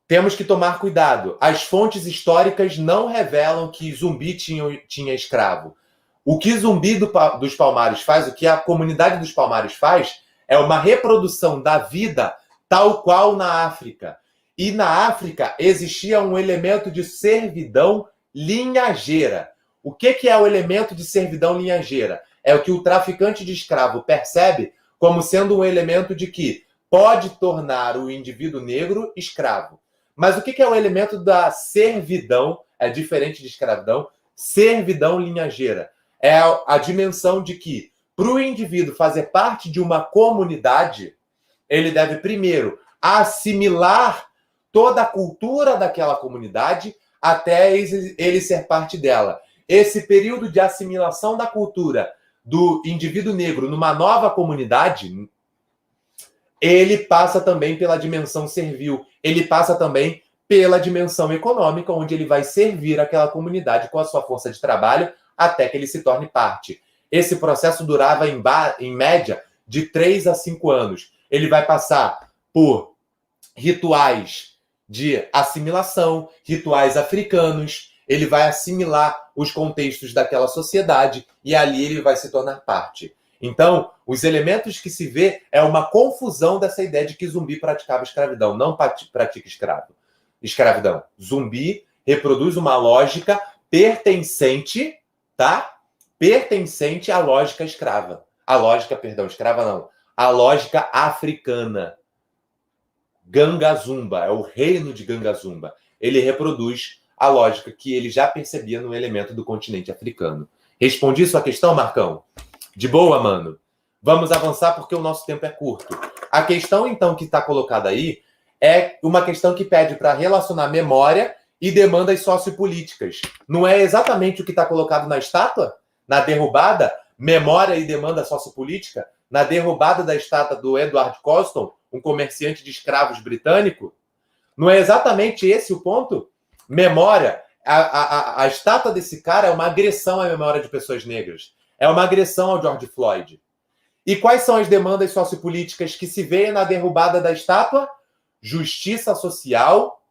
Temos que tomar cuidado. As fontes históricas não revelam que Zumbi tinha escravo. O que Zumbi dos Palmares faz, o que a comunidade dos Palmares faz, é uma reprodução da vida tal qual na África. E na África existia um elemento de servidão linhageira. O que é o elemento de servidão linhageira? É o que o traficante de escravo percebe como sendo um elemento de que pode tornar o indivíduo negro escravo. Mas o que é o elemento da servidão? É diferente de escravidão. Servidão linhageira. É a dimensão de que, para o indivíduo fazer parte de uma comunidade, ele deve, primeiro, assimilar toda a cultura daquela comunidade até ele ser parte dela. Esse período de assimilação da cultura do indivíduo negro numa nova comunidade, ele passa também pela dimensão servil, ele passa também pela dimensão econômica, onde ele vai servir aquela comunidade com a sua força de trabalho até que ele se torne parte. Esse processo durava, em média, de 3 a 5 anos. Ele vai passar por rituais de assimilação, rituais africanos, ele vai assimilar os contextos daquela sociedade e ali ele vai se tornar parte. Então, os elementos que se vê é uma confusão dessa ideia de que Zumbi praticava escravidão. Não pratica escravidão. Zumbi reproduz uma lógica pertencente, tá? Pertencente à lógica escrava. A lógica africana. Gangazumba, é o reino de Gangazumba. Ele reproduz a lógica que ele já percebia no elemento do continente africano. Respondi sua questão, Marcão? De boa, mano? Vamos avançar porque o nosso tempo é curto. A questão, então, que está colocada aí é uma questão que pede para relacionar memória e demandas sociopolíticas. Não é exatamente o que está colocado na estátua? Na derrubada, memória e demanda sociopolítica? Na derrubada da estátua do Edward Colston, um comerciante de escravos britânico? Não é exatamente esse o ponto? Memória. A estátua desse cara é uma agressão à memória de pessoas negras. É uma agressão ao George Floyd. E quais são as demandas sociopolíticas que se veem na derrubada da estátua? Justiça social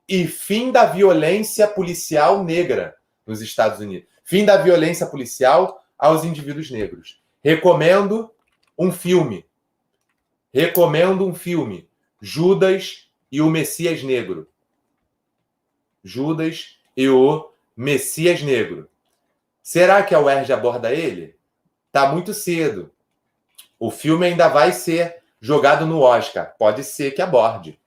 e fim da violência policial negra nos Estados Unidos. Fim da violência policial aos indivíduos negros. Recomendo um filme. Judas e o Messias Negro. Judas e o Messias Negro. Será que a UERJ aborda ele? Tá muito cedo. O filme ainda vai ser jogado no Oscar. Pode ser que aborde.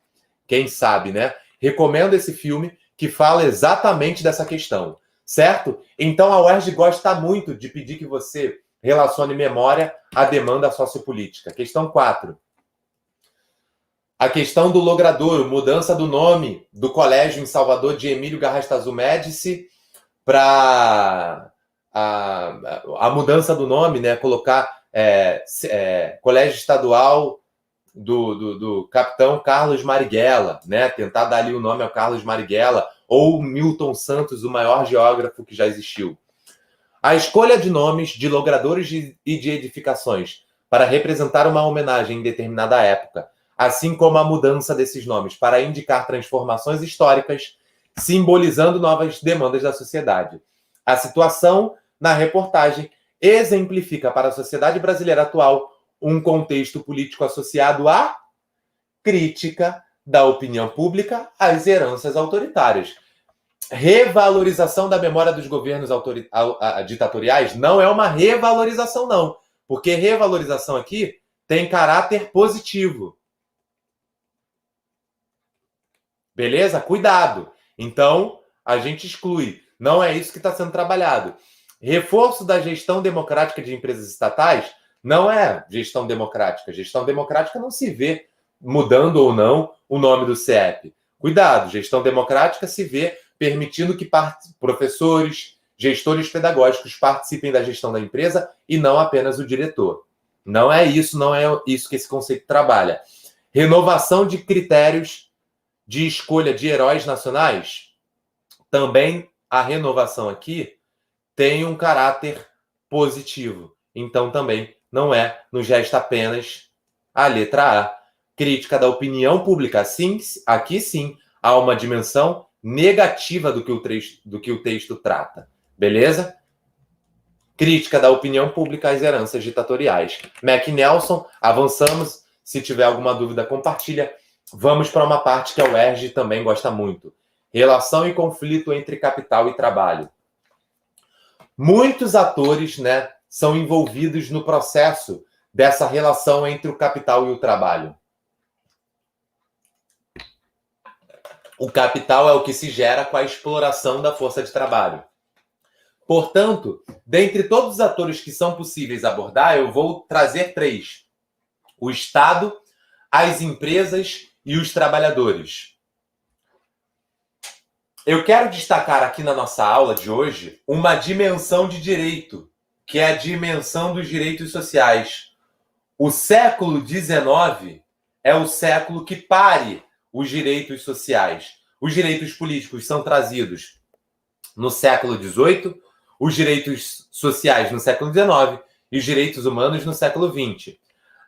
Quem sabe, né? Recomendo esse filme que fala exatamente dessa questão. Certo? Então a UERJ gosta muito de pedir que você relacione memória à demanda sociopolítica. Questão 4. A questão do logradouro, mudança do nome do colégio em Salvador de Emílio Garrastazu Médici para a mudança do nome, né? Colocar Colégio Estadual do capitão Carlos Marighella, né? Tentar dar ali o nome ao Carlos Marighella, ou Milton Santos, o maior geógrafo que já existiu. A escolha de nomes de logradouros e de edificações para representar uma homenagem em determinada época, assim como a mudança desses nomes para indicar transformações históricas, simbolizando novas demandas da sociedade. A situação na reportagem exemplifica para a sociedade brasileira atual um contexto político associado à crítica da opinião pública às heranças autoritárias. Revalorização da memória dos governos ditatoriais não é uma revalorização, não. Porque revalorização aqui tem caráter positivo. Beleza? Cuidado. Então, a gente exclui. Não é isso que está sendo trabalhado. Reforço da gestão democrática de empresas estatais não é gestão democrática. Gestão democrática não se vê mudando ou não o nome do CEP. Cuidado, gestão democrática se vê permitindo que professores, gestores pedagógicos participem da gestão da empresa e não apenas o diretor. Não é isso que esse conceito trabalha. Renovação de critérios de escolha de heróis nacionais. Também a renovação aqui tem um caráter positivo. Então também não é, nos resta apenas a letra A. Crítica da opinião pública. Sim, aqui sim há uma dimensão negativa do que o texto trata. Beleza? Crítica da opinião pública às heranças ditatoriais. Mac Nelson, avançamos. Se tiver alguma dúvida, compartilha. Vamos para uma parte que a UERJ também gosta muito. Relação e conflito entre capital e trabalho. Muitos atores, né, são envolvidos no processo dessa relação entre o capital e o trabalho. O capital é o que se gera com a exploração da força de trabalho. Portanto, dentre todos os atores que são possíveis abordar, eu vou trazer 3. O Estado, as empresas e os trabalhadores. Eu quero destacar aqui na nossa aula de hoje uma dimensão de direito, que é a dimensão dos direitos sociais. O século XIX é o século que pare os direitos sociais. Os direitos políticos são trazidos no século XVIII, os direitos sociais no século XIX e os direitos humanos no século XX.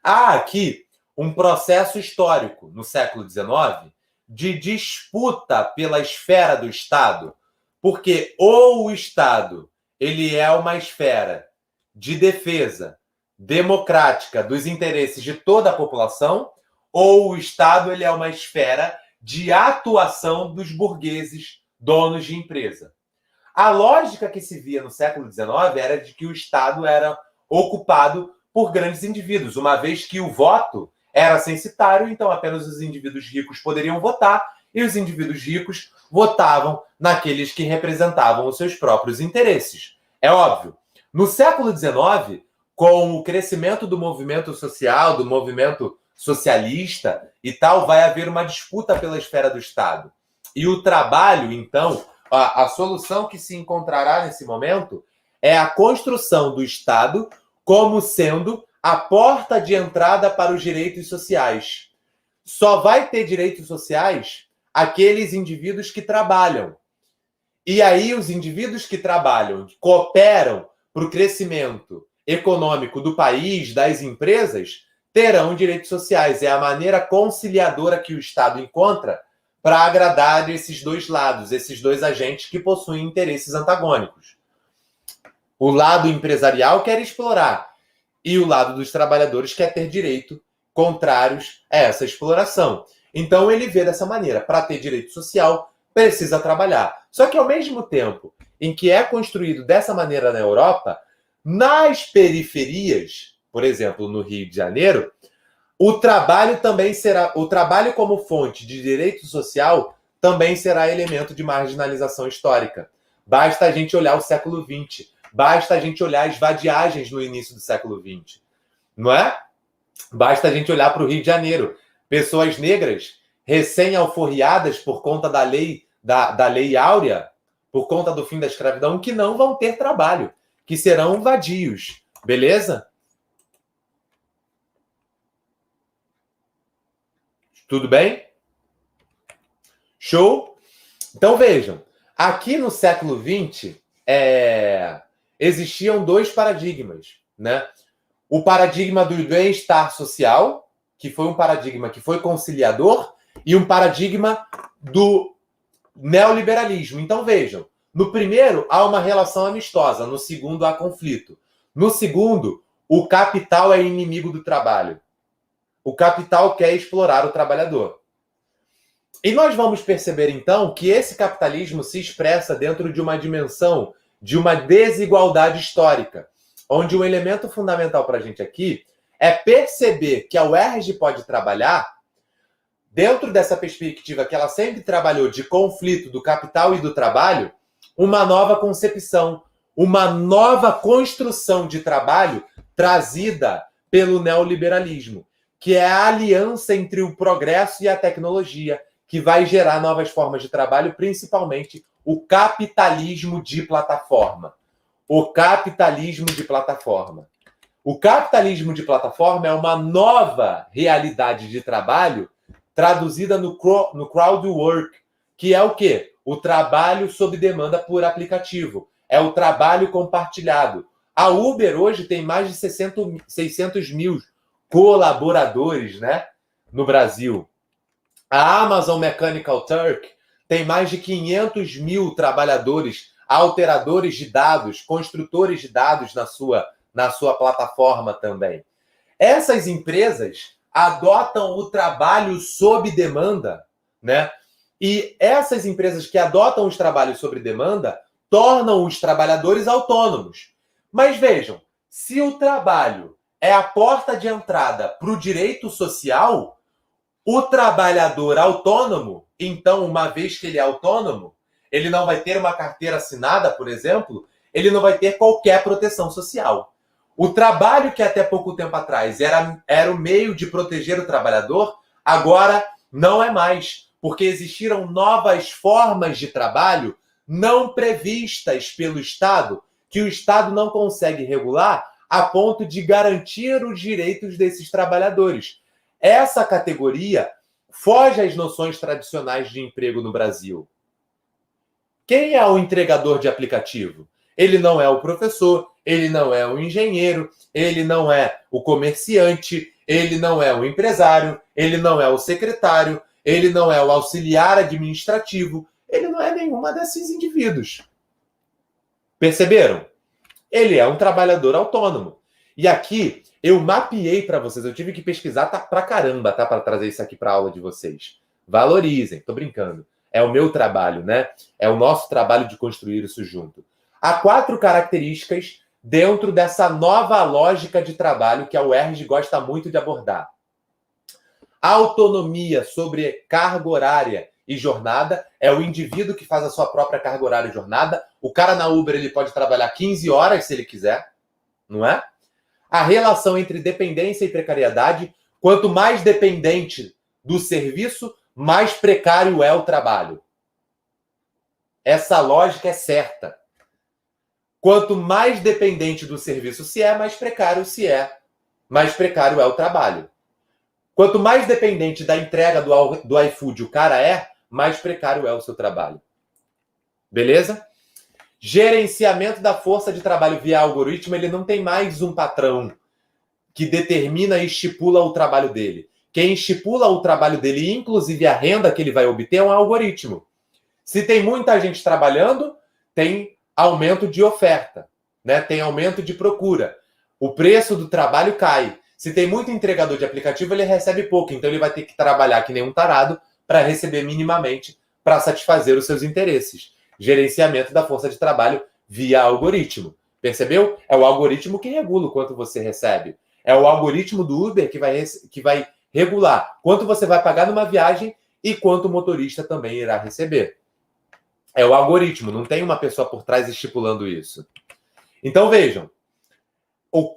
Há aqui um processo histórico no século XIX de disputa pela esfera do Estado, porque ou o Estado ele é uma esfera de defesa democrática dos interesses de toda a população, ou o Estado ele é uma esfera de atuação dos burgueses donos de empresa. A lógica que se via no século XIX era de que o Estado era ocupado por grandes indivíduos, uma vez que o voto era censitário, então apenas os indivíduos ricos poderiam votar, e os indivíduos ricos votavam naqueles que representavam os seus próprios interesses. É óbvio. No século XIX, com o crescimento do movimento social, do movimento socialista e tal, vai haver uma disputa pela esfera do Estado. E o trabalho, então, a solução que se encontrará nesse momento é a construção do Estado como sendo a porta de entrada para os direitos sociais. Só vai ter direitos sociais aqueles indivíduos que trabalham. E aí os indivíduos que trabalham, que cooperam para o crescimento econômico do país, das empresas, terão direitos sociais. É a maneira conciliadora que o Estado encontra para agradar esses dois lados, esses dois agentes que possuem interesses antagônicos. O lado empresarial quer explorar e o lado dos trabalhadores quer ter direito contrários a essa exploração. Então ele vê dessa maneira, para ter direito social, precisa trabalhar. Só que ao mesmo tempo em que é construído dessa maneira na Europa, nas periferias, por exemplo, no Rio de Janeiro, o trabalho como fonte de direito social também será elemento de marginalização histórica. Basta a gente olhar o século XX, basta a gente olhar as vadiagens no início do século XX, não é? Basta a gente olhar para o Rio de Janeiro. Pessoas negras recém-alforriadas por conta da lei Áurea, por conta do fim da escravidão, que não vão ter trabalho, que serão vadios. Beleza? Tudo bem? Show? Então vejam, aqui no século XX existiam 2 paradigmas, né? O paradigma do bem-estar social, que foi um paradigma que foi conciliador, e um paradigma do neoliberalismo. Então vejam, no primeiro há uma relação amistosa, no segundo há conflito. No segundo, o capital é inimigo do trabalho. O capital quer explorar o trabalhador. E nós vamos perceber, então, que esse capitalismo se expressa dentro de uma dimensão de uma desigualdade histórica, onde um elemento fundamental para a gente aqui é perceber que a UERJ pode trabalhar dentro dessa perspectiva que ela sempre trabalhou de conflito do capital e do trabalho, uma nova concepção, uma nova construção de trabalho trazida pelo neoliberalismo, que é a aliança entre o progresso e a tecnologia, que vai gerar novas formas de trabalho, principalmente o capitalismo de plataforma. O capitalismo de plataforma. O capitalismo de plataforma é uma nova realidade de trabalho traduzida no crowd work, que é o quê? O trabalho sob demanda por aplicativo. É o trabalho compartilhado. A Uber hoje tem mais de 600 mil colaboradores, né? no Brasil. A Amazon Mechanical Turk tem mais de 500 mil trabalhadores, alteradores de dados, construtores de dados na sua plataforma também. Essas empresas adotam o trabalho sob demanda, né? E essas empresas que adotam os trabalhos sob demanda tornam os trabalhadores autônomos. Mas vejam, se o trabalho é a porta de entrada para o direito social, o trabalhador autônomo, então, uma vez que ele é autônomo, ele não vai ter uma carteira assinada, por exemplo, ele não vai ter qualquer proteção social. O trabalho que até pouco tempo atrás era o meio de proteger o trabalhador, agora não é mais, porque existiram novas formas de trabalho não previstas pelo Estado, que o Estado não consegue regular a ponto de garantir os direitos desses trabalhadores. Essa categoria foge às noções tradicionais de emprego no Brasil. Quem é o entregador de aplicativo? Ele não é o professor, ele não é o engenheiro, ele não é o comerciante, ele não é o empresário, ele não é o secretário, ele não é o auxiliar administrativo, ele não é nenhuma desses indivíduos. Perceberam? Ele é um trabalhador autônomo. E aqui eu mapeei para vocês, eu tive que pesquisar pra caramba, tá? Para trazer isso aqui para a aula de vocês. Valorizem, tô brincando. É o meu trabalho, né? É o nosso trabalho de construir isso junto. Há 4 características dentro dessa nova lógica de trabalho que a UERJ gosta muito de abordar. Autonomia sobre carga horária e jornada. É o indivíduo que faz a sua própria carga horária e jornada. O cara na Uber ele pode trabalhar 15 horas se ele quiser, não é? A relação entre dependência e precariedade. Quanto mais dependente do serviço, mais precário é o trabalho. Essa lógica é certa. Quanto mais dependente do serviço se é, mais precário se é. Mais precário é o trabalho. Quanto mais dependente da entrega do iFood o cara é, mais precário é o seu trabalho. Beleza? Gerenciamento da força de trabalho via algoritmo, ele não tem mais um patrão que determina e estipula o trabalho dele. Quem estipula o trabalho dele, inclusive a renda que ele vai obter, é um algoritmo. Se tem muita gente trabalhando, tem aumento de oferta, né? Tem aumento de procura. O preço do trabalho cai. Se tem muito entregador de aplicativo, ele recebe pouco. Então ele vai ter que trabalhar que nem um tarado para receber minimamente para satisfazer os seus interesses. Gerenciamento da força de trabalho via algoritmo. Percebeu? É o algoritmo que regula o quanto você recebe. É o algoritmo do Uber que vai regular quanto você vai pagar numa viagem e quanto o motorista também irá receber. É o algoritmo, não tem uma pessoa por trás estipulando isso. Então vejam,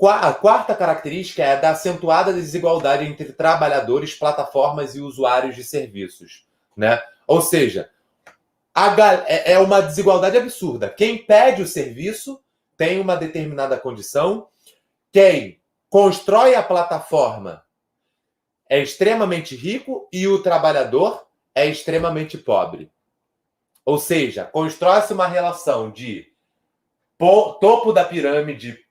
a quarta característica é a da acentuada desigualdade entre trabalhadores, plataformas e usuários de serviços, né? Ou seja, é uma desigualdade absurda. Quem pede o serviço tem uma determinada condição, quem constrói a plataforma é extremamente rico e o trabalhador é extremamente pobre. Ou seja, constrói-se uma relação de topo da pirâmide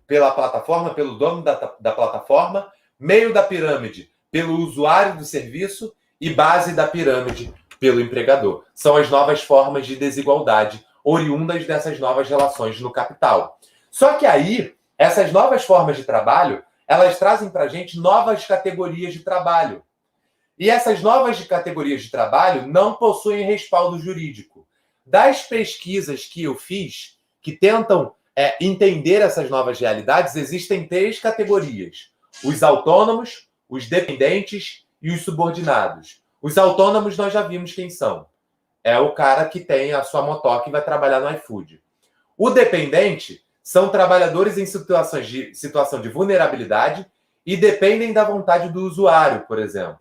pela plataforma, pelo dono da plataforma, meio da pirâmide pelo usuário do serviço e base da pirâmide pelo empregador. São as novas formas de desigualdade oriundas dessas novas relações no capital. Só que aí, essas novas formas de trabalho, elas trazem para a gente novas categorias de trabalho. E essas novas categorias de trabalho não possuem respaldo jurídico. Das pesquisas que eu fiz, que tentam entender essas novas realidades, existem 3 categorias. Os autônomos, os dependentes e os subordinados. Os autônomos nós já vimos quem são. É o cara que tem a sua motoca e vai trabalhar no iFood. O dependente são trabalhadores em situação de vulnerabilidade e dependem da vontade do usuário, por exemplo.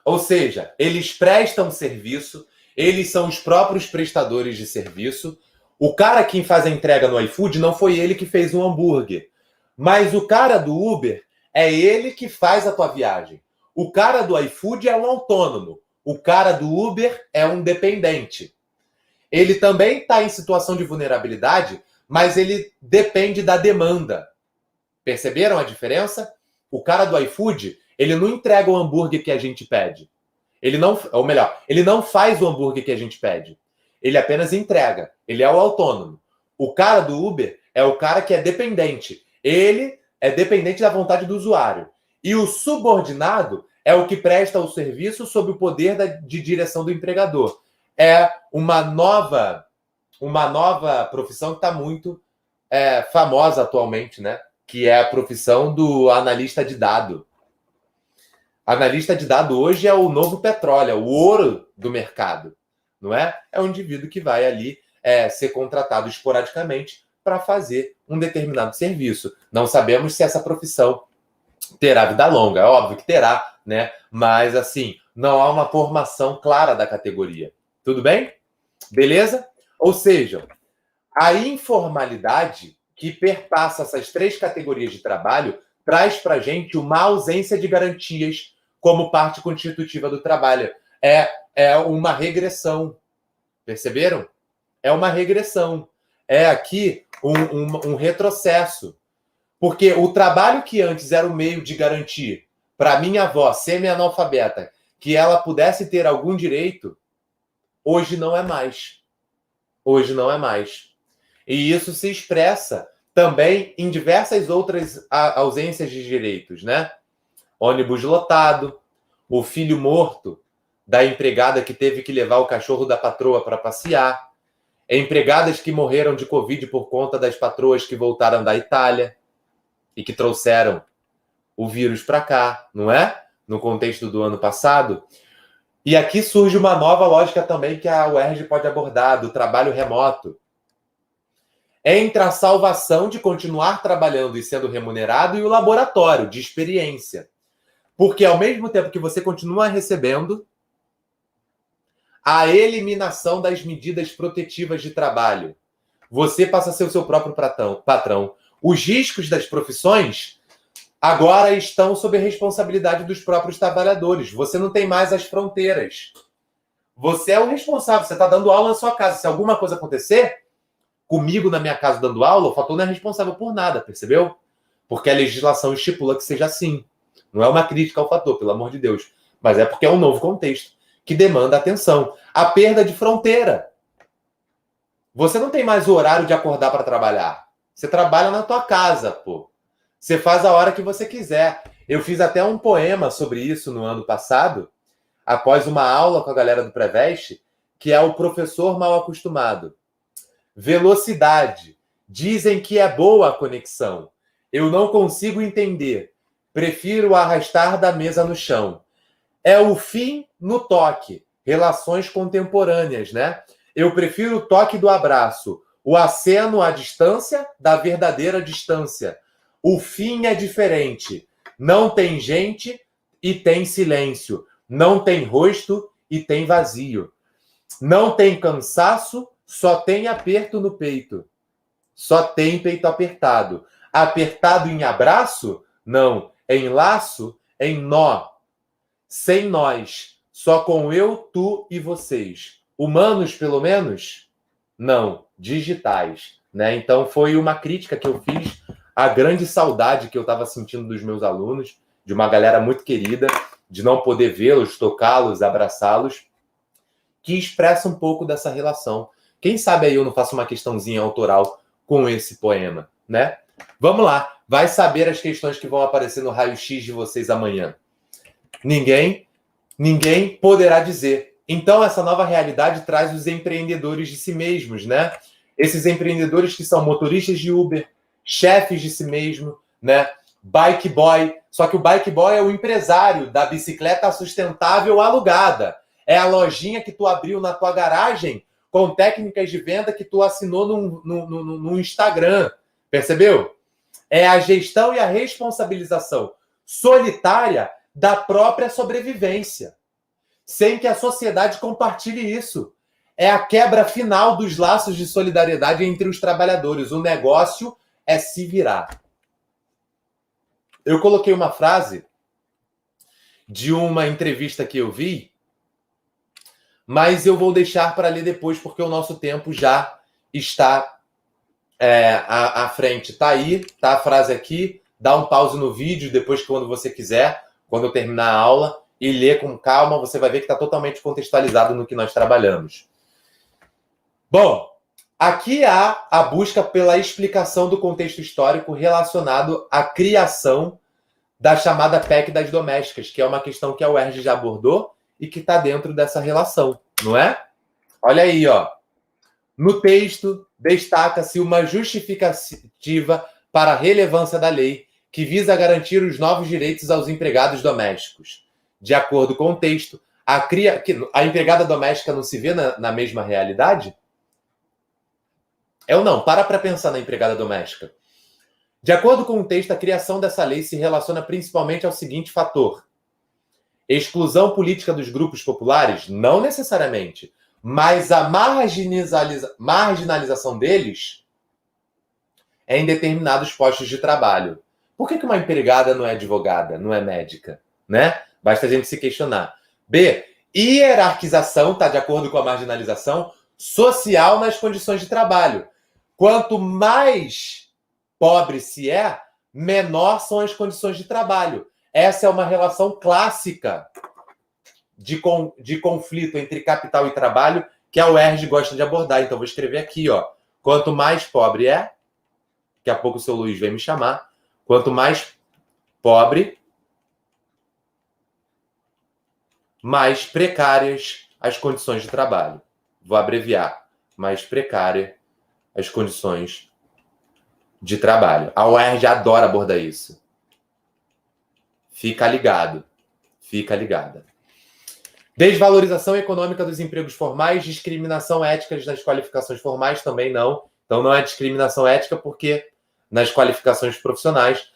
Ou seja, eles prestam serviço, eles são os próprios prestadores de serviço. O cara que faz a entrega no iFood não foi ele que fez um hambúrguer. Mas o cara do Uber é ele que faz a tua viagem. O cara do iFood é um autônomo. O cara do Uber é um dependente. Ele também está em situação de vulnerabilidade, mas ele depende da demanda. Perceberam a diferença? O cara do iFood, ele não entrega o hambúrguer que a gente pede. Ele não, ou melhor, ele não faz o hambúrguer que a gente pede. Ele apenas entrega. Ele é o autônomo. O cara do Uber é o cara que é dependente. Ele é dependente da vontade do usuário. E o subordinado é o que presta o serviço sob o poder de direção do empregador. É uma nova profissão que está muito famosa atualmente, né? Que é a profissão do analista de dado. Analista de dado hoje é o novo petróleo, é o ouro do mercado, não é? É um indivíduo que vai ali ser contratado esporadicamente para fazer um determinado serviço. Não sabemos se essa profissão terá vida longa, é óbvio que terá, né? Mas, assim, não há uma formação clara da categoria. Tudo bem? Beleza? Ou seja, a informalidade que perpassa essas 3 categorias de trabalho traz para a gente uma ausência de garantias como parte constitutiva do trabalho. É uma regressão. Perceberam? É uma regressão. É aqui um retrocesso. Porque o trabalho que antes era o meio de garantir para minha avó, semi-analfabeta, que ela pudesse ter algum direito, hoje não é mais. Hoje não é mais. E isso se expressa também em diversas outras ausências de direitos, né? Ônibus lotado, o filho morto da empregada que teve que levar o cachorro da patroa para passear, empregadas que morreram de Covid por conta das patroas que voltaram da Itália e que trouxeram o vírus para cá, não é? No contexto do ano passado. E aqui surge uma nova lógica também que a UERJ pode abordar, do trabalho remoto. Entre a salvação de continuar trabalhando e sendo remunerado e o laboratório de experiência. Porque ao mesmo tempo que você continua recebendo, a eliminação das medidas protetivas de trabalho, você passa a ser o seu próprio patrão. Os riscos das profissões agora estão sob a responsabilidade dos próprios trabalhadores. Você não tem mais as fronteiras. Você é o responsável. Você está dando aula na sua casa. Se alguma coisa acontecer comigo na minha casa dando aula, o fator não é responsável por nada, percebeu? Porque a legislação estipula que seja assim. Não é uma crítica ao fator, pelo amor de Deus. Mas é porque é um novo contexto que demanda atenção. A perda de fronteira. Você não tem mais o horário de acordar para trabalhar. Você trabalha na tua casa, pô. Você faz a hora que você quiser. Eu fiz até um poema sobre isso no ano passado, após uma aula com a galera do Preveste, que é o professor mal acostumado. Velocidade. Dizem que é boa a conexão. Eu não consigo entender. Prefiro arrastar da mesa no chão. É o fim no toque. Relações contemporâneas, né? Eu prefiro o toque do abraço. O aceno à distância da verdadeira distância. O fim é diferente. Não tem gente e tem silêncio. Não tem rosto e tem vazio. Não tem cansaço, só tem aperto no peito. Só tem peito apertado. Apertado em abraço? Não. Em laço? Em nó. Sem nós. Só com eu, tu e vocês. Humanos, pelo menos? Não. Digitais. Né? Então, foi uma crítica que eu fiz à grande saudade que eu estava sentindo dos meus alunos, de uma galera muito querida, de não poder vê-los, tocá-los, abraçá-los, que expressa um pouco dessa relação. Quem sabe aí eu não faço uma questãozinha autoral com esse poema, né? Vamos lá. Vai saber as questões que vão aparecer no raio-x de vocês amanhã. Ninguém poderá dizer. Então, essa nova realidade traz os empreendedores de si mesmos, né? Esses empreendedores que são motoristas de Uber, chefes de si mesmo, né? Bike boy. Só que o bike boy é o empresário da bicicleta sustentável alugada. É a lojinha que tu abriu na tua garagem com técnicas de venda que tu assinou no Instagram. Percebeu? É a gestão e a responsabilização solitária da própria sobrevivência, sem que a sociedade compartilhe isso. É a quebra final dos laços de solidariedade entre os trabalhadores. O negócio é se virar. Eu coloquei uma frase de uma entrevista que eu vi, mas eu vou deixar para ler depois, porque o nosso tempo já está à frente. Está aí, tá a frase aqui, dar um pause no vídeo depois que quando você quiser, quando eu terminar a aula, e ler com calma, você vai ver que está totalmente contextualizado no que nós trabalhamos. Bom, aqui há a busca pela explicação do contexto histórico relacionado à criação da chamada PEC das domésticas, que é uma questão que a UERJ já abordou e que está dentro dessa relação, não é? Olha aí, ó. No texto, destaca-se uma justificativa para a relevância da lei, que visa garantir os novos direitos aos empregados domésticos. De acordo com o texto, a empregada doméstica não se vê na mesma realidade? Eu não. Para pensar na empregada doméstica. De acordo com o texto, a criação dessa lei se relaciona principalmente ao seguinte fator: exclusão política dos grupos populares? Não necessariamente. Mas a marginalização deles é em determinados postos de trabalho. Por que uma empregada não é advogada, não é médica? Né? Basta a gente se questionar. B, hierarquização, está de acordo com a marginalização social nas condições de trabalho. Quanto mais pobre se é, menor são as condições de trabalho. Essa é uma relação clássica de conflito entre capital e trabalho que a UERJ gosta de abordar. Então, vou escrever aqui, ó. Quanto mais pobre é, daqui a pouco o seu Luiz vem me chamar, quanto mais pobre, mais precárias as condições de trabalho. Vou abreviar. Mais precárias as condições de trabalho. A UERJ adora abordar isso. Fica ligado. Fica ligada. Desvalorização econômica dos empregos formais, discriminação ética nas qualificações formais, também não. Então, não é discriminação ética porque nas qualificações profissionais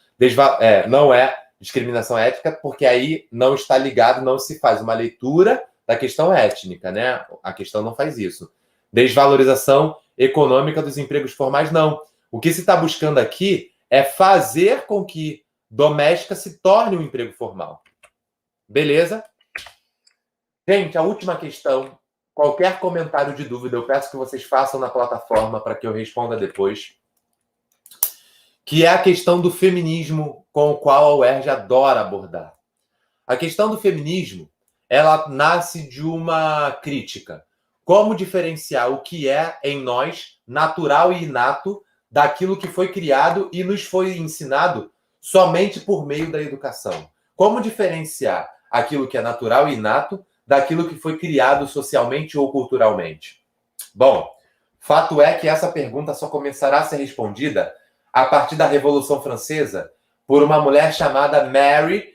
não é discriminação ética porque aí não está ligado, não se faz uma leitura da questão étnica, né? A questão não faz isso. Desvalorização econômica dos empregos formais, não. O que se está buscando aqui é fazer com que doméstica se torne um emprego formal. Beleza? Gente, a última questão. Qualquer comentário de dúvida, eu peço que vocês façam na plataforma para que eu responda depois. Que é a questão do feminismo com o qual a UERJ adora abordar. A questão do feminismo, ela nasce de uma crítica. Como diferenciar o que é em nós, natural e inato, daquilo que foi criado e nos foi ensinado somente por meio da educação? Como diferenciar aquilo que é natural e inato daquilo que foi criado socialmente ou culturalmente? Bom, fato é que essa pergunta só começará a ser respondida a partir da Revolução Francesa por uma mulher chamada Mary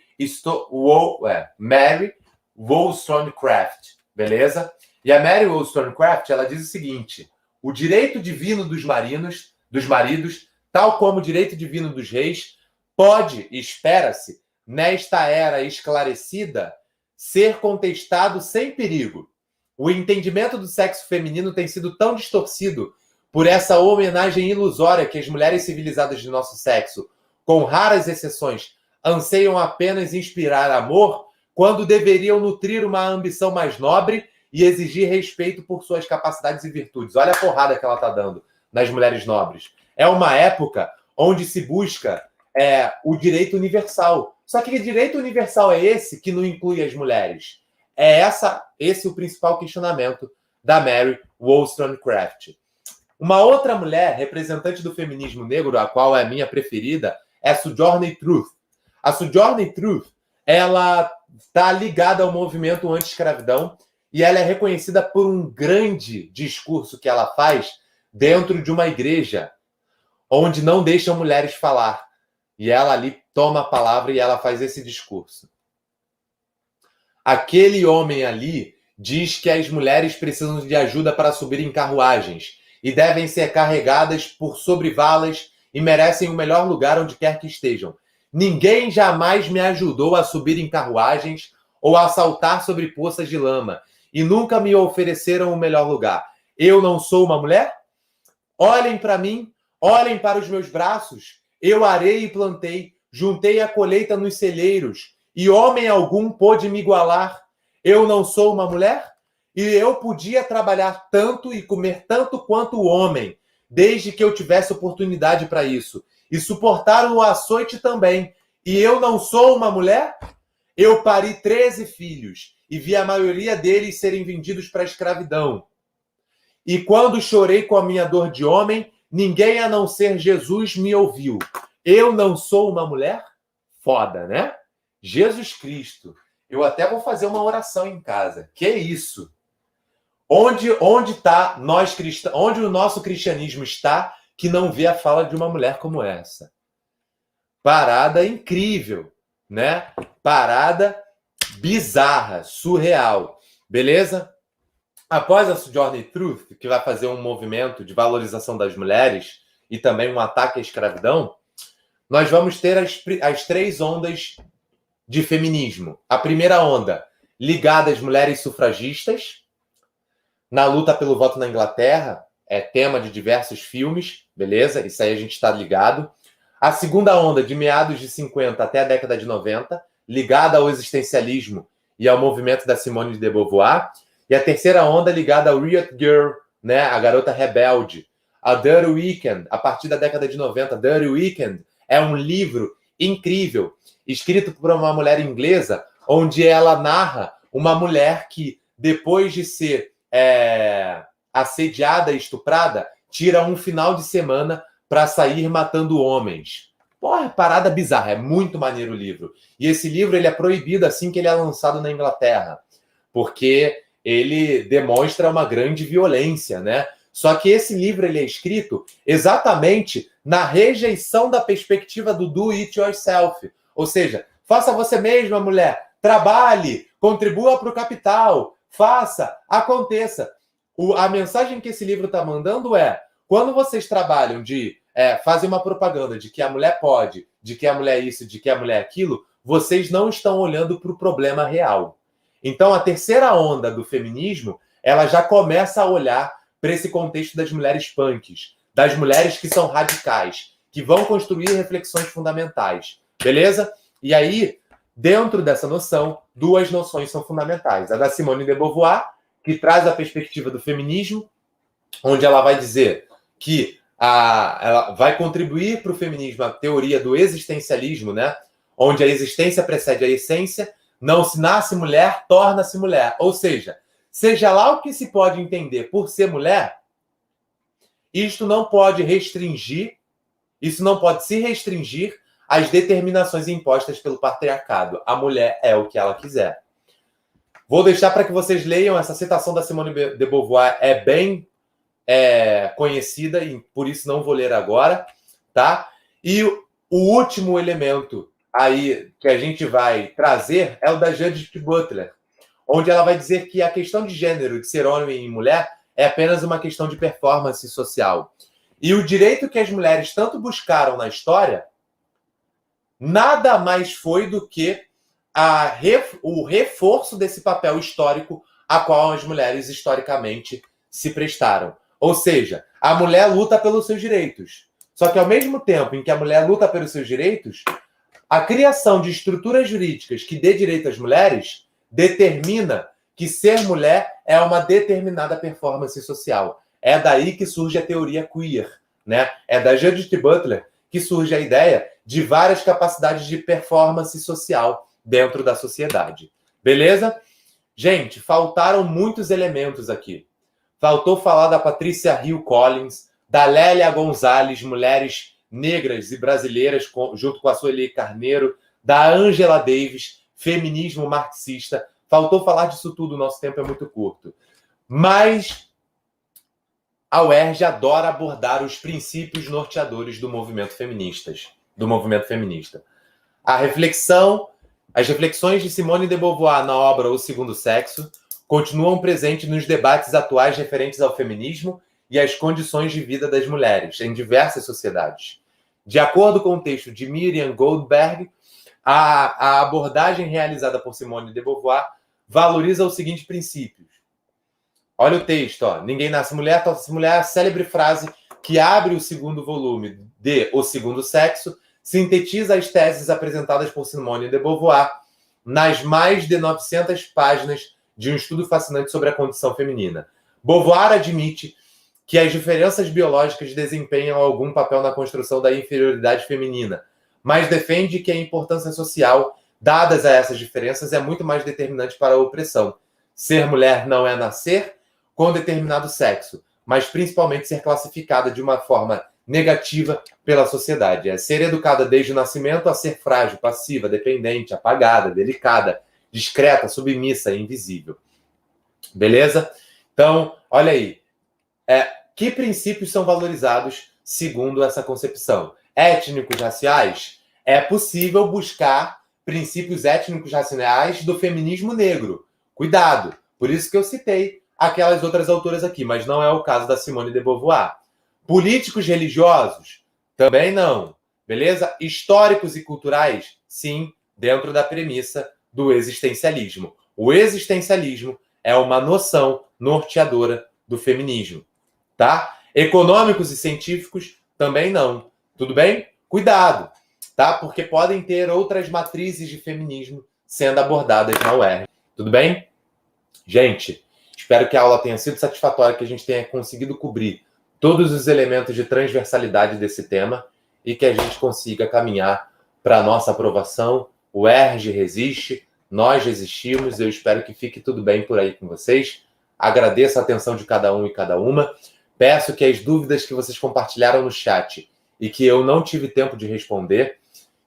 Wollstonecraft, beleza? E a Mary Wollstonecraft, ela diz o seguinte: o direito divino dos maridos, tal como o direito divino dos reis, pode, espera-se, nesta era esclarecida, ser contestado sem perigo. O entendimento do sexo feminino tem sido tão distorcido por essa homenagem ilusória que as mulheres civilizadas de nosso sexo, com raras exceções, anseiam apenas inspirar amor, quando deveriam nutrir uma ambição mais nobre e exigir respeito por suas capacidades e virtudes. Olha a porrada que ela está dando nas mulheres nobres. É uma época onde se busca o direito universal. Só que direito universal é esse que não inclui as mulheres? É esse o principal questionamento da Mary Wollstonecraft. Uma outra mulher, representante do feminismo negro, a qual é a minha preferida, é Sojourner Truth. A Sojourner Truth, ela está ligada ao movimento anti-escravidão e ela é reconhecida por um grande discurso que ela faz dentro de uma igreja, onde não deixam mulheres falar. E ela ali toma a palavra e ela faz esse discurso. Aquele homem ali diz que as mulheres precisam de ajuda para subir em carruagens e devem ser carregadas por sobre valas e merecem o melhor lugar onde quer que estejam. Ninguém jamais me ajudou a subir em carruagens ou a saltar sobre poças de lama e nunca me ofereceram o melhor lugar. Eu não sou uma mulher? Olhem para mim, olhem para os meus braços. Eu arei e plantei, juntei a colheita nos celeiros e homem algum pôde me igualar. Eu não sou uma mulher? E eu podia trabalhar tanto e comer tanto quanto o homem, desde que eu tivesse oportunidade para isso. e suportaram o açoite também. E eu não sou uma mulher? Eu pari 13 filhos e vi a maioria deles serem vendidos para a escravidão. E quando chorei com a minha dor de homem, ninguém a não ser Jesus me ouviu. Eu não sou uma mulher? Foda, né? Jesus Cristo. Eu até vou fazer uma oração em casa. Que isso? Onde tá nós cristãos? Onde o nosso cristianismo está que não vê a fala de uma mulher como essa? Parada incrível, né? Parada bizarra, surreal. Beleza? Após a Sojourner Truth, que vai fazer um movimento de valorização das mulheres e também um ataque à escravidão, nós vamos ter as 3 ondas de feminismo. A primeira onda, ligada às mulheres sufragistas, na luta pelo voto na Inglaterra, é tema de diversos filmes, beleza? Isso aí a gente está ligado. A segunda onda, de meados de 50 até a década de 90, ligada ao existencialismo e ao movimento da Simone de Beauvoir. E a terceira onda, ligada ao Riot Girl, né? A garota rebelde. A Dirty Weekend, a partir da década de 90. Dirty Weekend é um livro incrível, escrito por uma mulher inglesa, onde ela narra uma mulher que, depois de ser assediada e estuprada, tira um final de semana para sair matando homens. Porra, parada bizarra. É muito maneiro o livro. E esse livro ele é proibido assim que ele é lançado na Inglaterra, porque ele demonstra uma grande violência, né? Só que esse livro ele é escrito exatamente na rejeição da perspectiva do do it yourself. Ou seja, faça você mesma, mulher. Trabalhe, contribua para o capital, faça, aconteça. A mensagem que esse livro está mandando é: quando vocês trabalham fazem uma propaganda de que a mulher pode, de que a mulher é isso, de que a mulher é aquilo, vocês não estão olhando para o problema real. Então, a terceira onda do feminismo, ela já começa a olhar para esse contexto das mulheres punks, das mulheres que são radicais, que vão construir reflexões fundamentais. Beleza? E aí, dentro dessa noção, 2 noções são fundamentais. A da Simone de Beauvoir, que traz a perspectiva do feminismo, onde ela vai dizer que ela vai contribuir para o feminismo a teoria do existencialismo, né? Onde a existência precede a essência, não se nasce mulher, torna-se mulher. Ou seja lá o que se pode entender por ser mulher, isso não pode se restringir às determinações impostas pelo patriarcado. A mulher é o que ela quiser. Vou deixar para que vocês leiam essa citação da Simone de Beauvoir, é bem conhecida e por isso não vou ler agora, tá? E o último elemento aí que a gente vai trazer é o da Judith Butler, onde ela vai dizer que a questão de gênero, de ser homem e mulher, é apenas uma questão de performance social. E o direito que as mulheres tanto buscaram na história nada mais foi do que o reforço desse papel histórico a qual as mulheres historicamente se prestaram. Ou seja, a mulher luta pelos seus direitos. Só que ao mesmo tempo em que a mulher luta pelos seus direitos, a criação de estruturas jurídicas que dê direito às mulheres determina que ser mulher é uma determinada performance social. É daí que surge a teoria queer, né? É da Judith Butler que surge a ideia de várias capacidades de performance social dentro da sociedade. Beleza? Gente, faltaram muitos elementos aqui. Faltou falar da Patrícia Hill Collins, da Lélia Gonzalez, mulheres negras e brasileiras, junto com a Sueli Carneiro, da Angela Davis, feminismo marxista. Faltou falar disso tudo, nosso tempo é muito curto. Mas a UERJ adora abordar os princípios norteadores do movimento feminista. As reflexões de Simone de Beauvoir na obra O Segundo Sexo continuam presentes nos debates atuais referentes ao feminismo e às condições de vida das mulheres em diversas sociedades. De acordo com o texto de Miriam Goldberg, a abordagem realizada por Simone de Beauvoir valoriza os seguintes princípios. Olha o texto, ó. Ninguém nasce mulher, torna-se mulher, a célebre frase que abre o segundo volume de O Segundo Sexo, sintetiza as teses apresentadas por Simone de Beauvoir nas mais de 900 páginas de um estudo fascinante sobre a condição feminina. Beauvoir admite que as diferenças biológicas desempenham algum papel na construção da inferioridade feminina, mas defende que a importância social, dadas a essas diferenças, é muito mais determinante para a opressão. Ser mulher não é nascer com determinado sexo, mas principalmente ser classificada de uma forma negativa pela sociedade. É ser educada desde o nascimento a ser frágil, passiva, dependente, apagada, delicada, discreta, submissa e invisível. Beleza? Então, olha aí. Que princípios são valorizados segundo essa concepção? Étnicos, raciais? É possível buscar princípios étnicos raciais do feminismo negro. Cuidado! Por isso que eu citei aquelas outras autoras aqui, mas não é o caso da Simone de Beauvoir. Políticos religiosos? Também não. Beleza? Históricos e culturais? Sim, dentro da premissa do existencialismo. O existencialismo é uma noção norteadora do feminismo. Tá? Econômicos e científicos? Também não. Tudo bem? Cuidado, tá? Porque podem ter outras matrizes de feminismo sendo abordadas na UERJ. Tudo bem? Gente, espero que a aula tenha sido satisfatória, que a gente tenha conseguido cobrir todos os elementos de transversalidade desse tema e que a gente consiga caminhar para a nossa aprovação. O UERJ resiste, nós resistimos. Eu espero que fique tudo bem por aí com vocês. Agradeço a atenção de cada um e cada uma. Peço que as dúvidas que vocês compartilharam no chat e que eu não tive tempo de responder,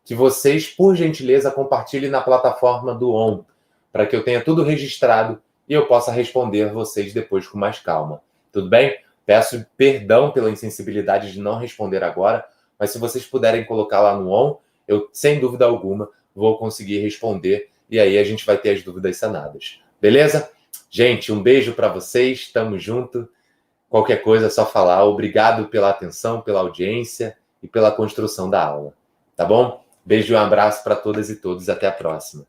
que vocês, por gentileza, compartilhem na plataforma do ON, para que eu tenha tudo registrado e eu possa responder vocês depois com mais calma. Tudo bem? Peço perdão pela insensibilidade de não responder agora, mas se vocês puderem colocar lá no ON, eu, sem dúvida alguma, vou conseguir responder e aí a gente vai ter as dúvidas sanadas. Beleza? Gente, um beijo para vocês, tamo junto. Qualquer coisa é só falar. Obrigado pela atenção, pela audiência e pela construção da aula. Tá bom? Beijo e um abraço para todas e todos. Até a próxima.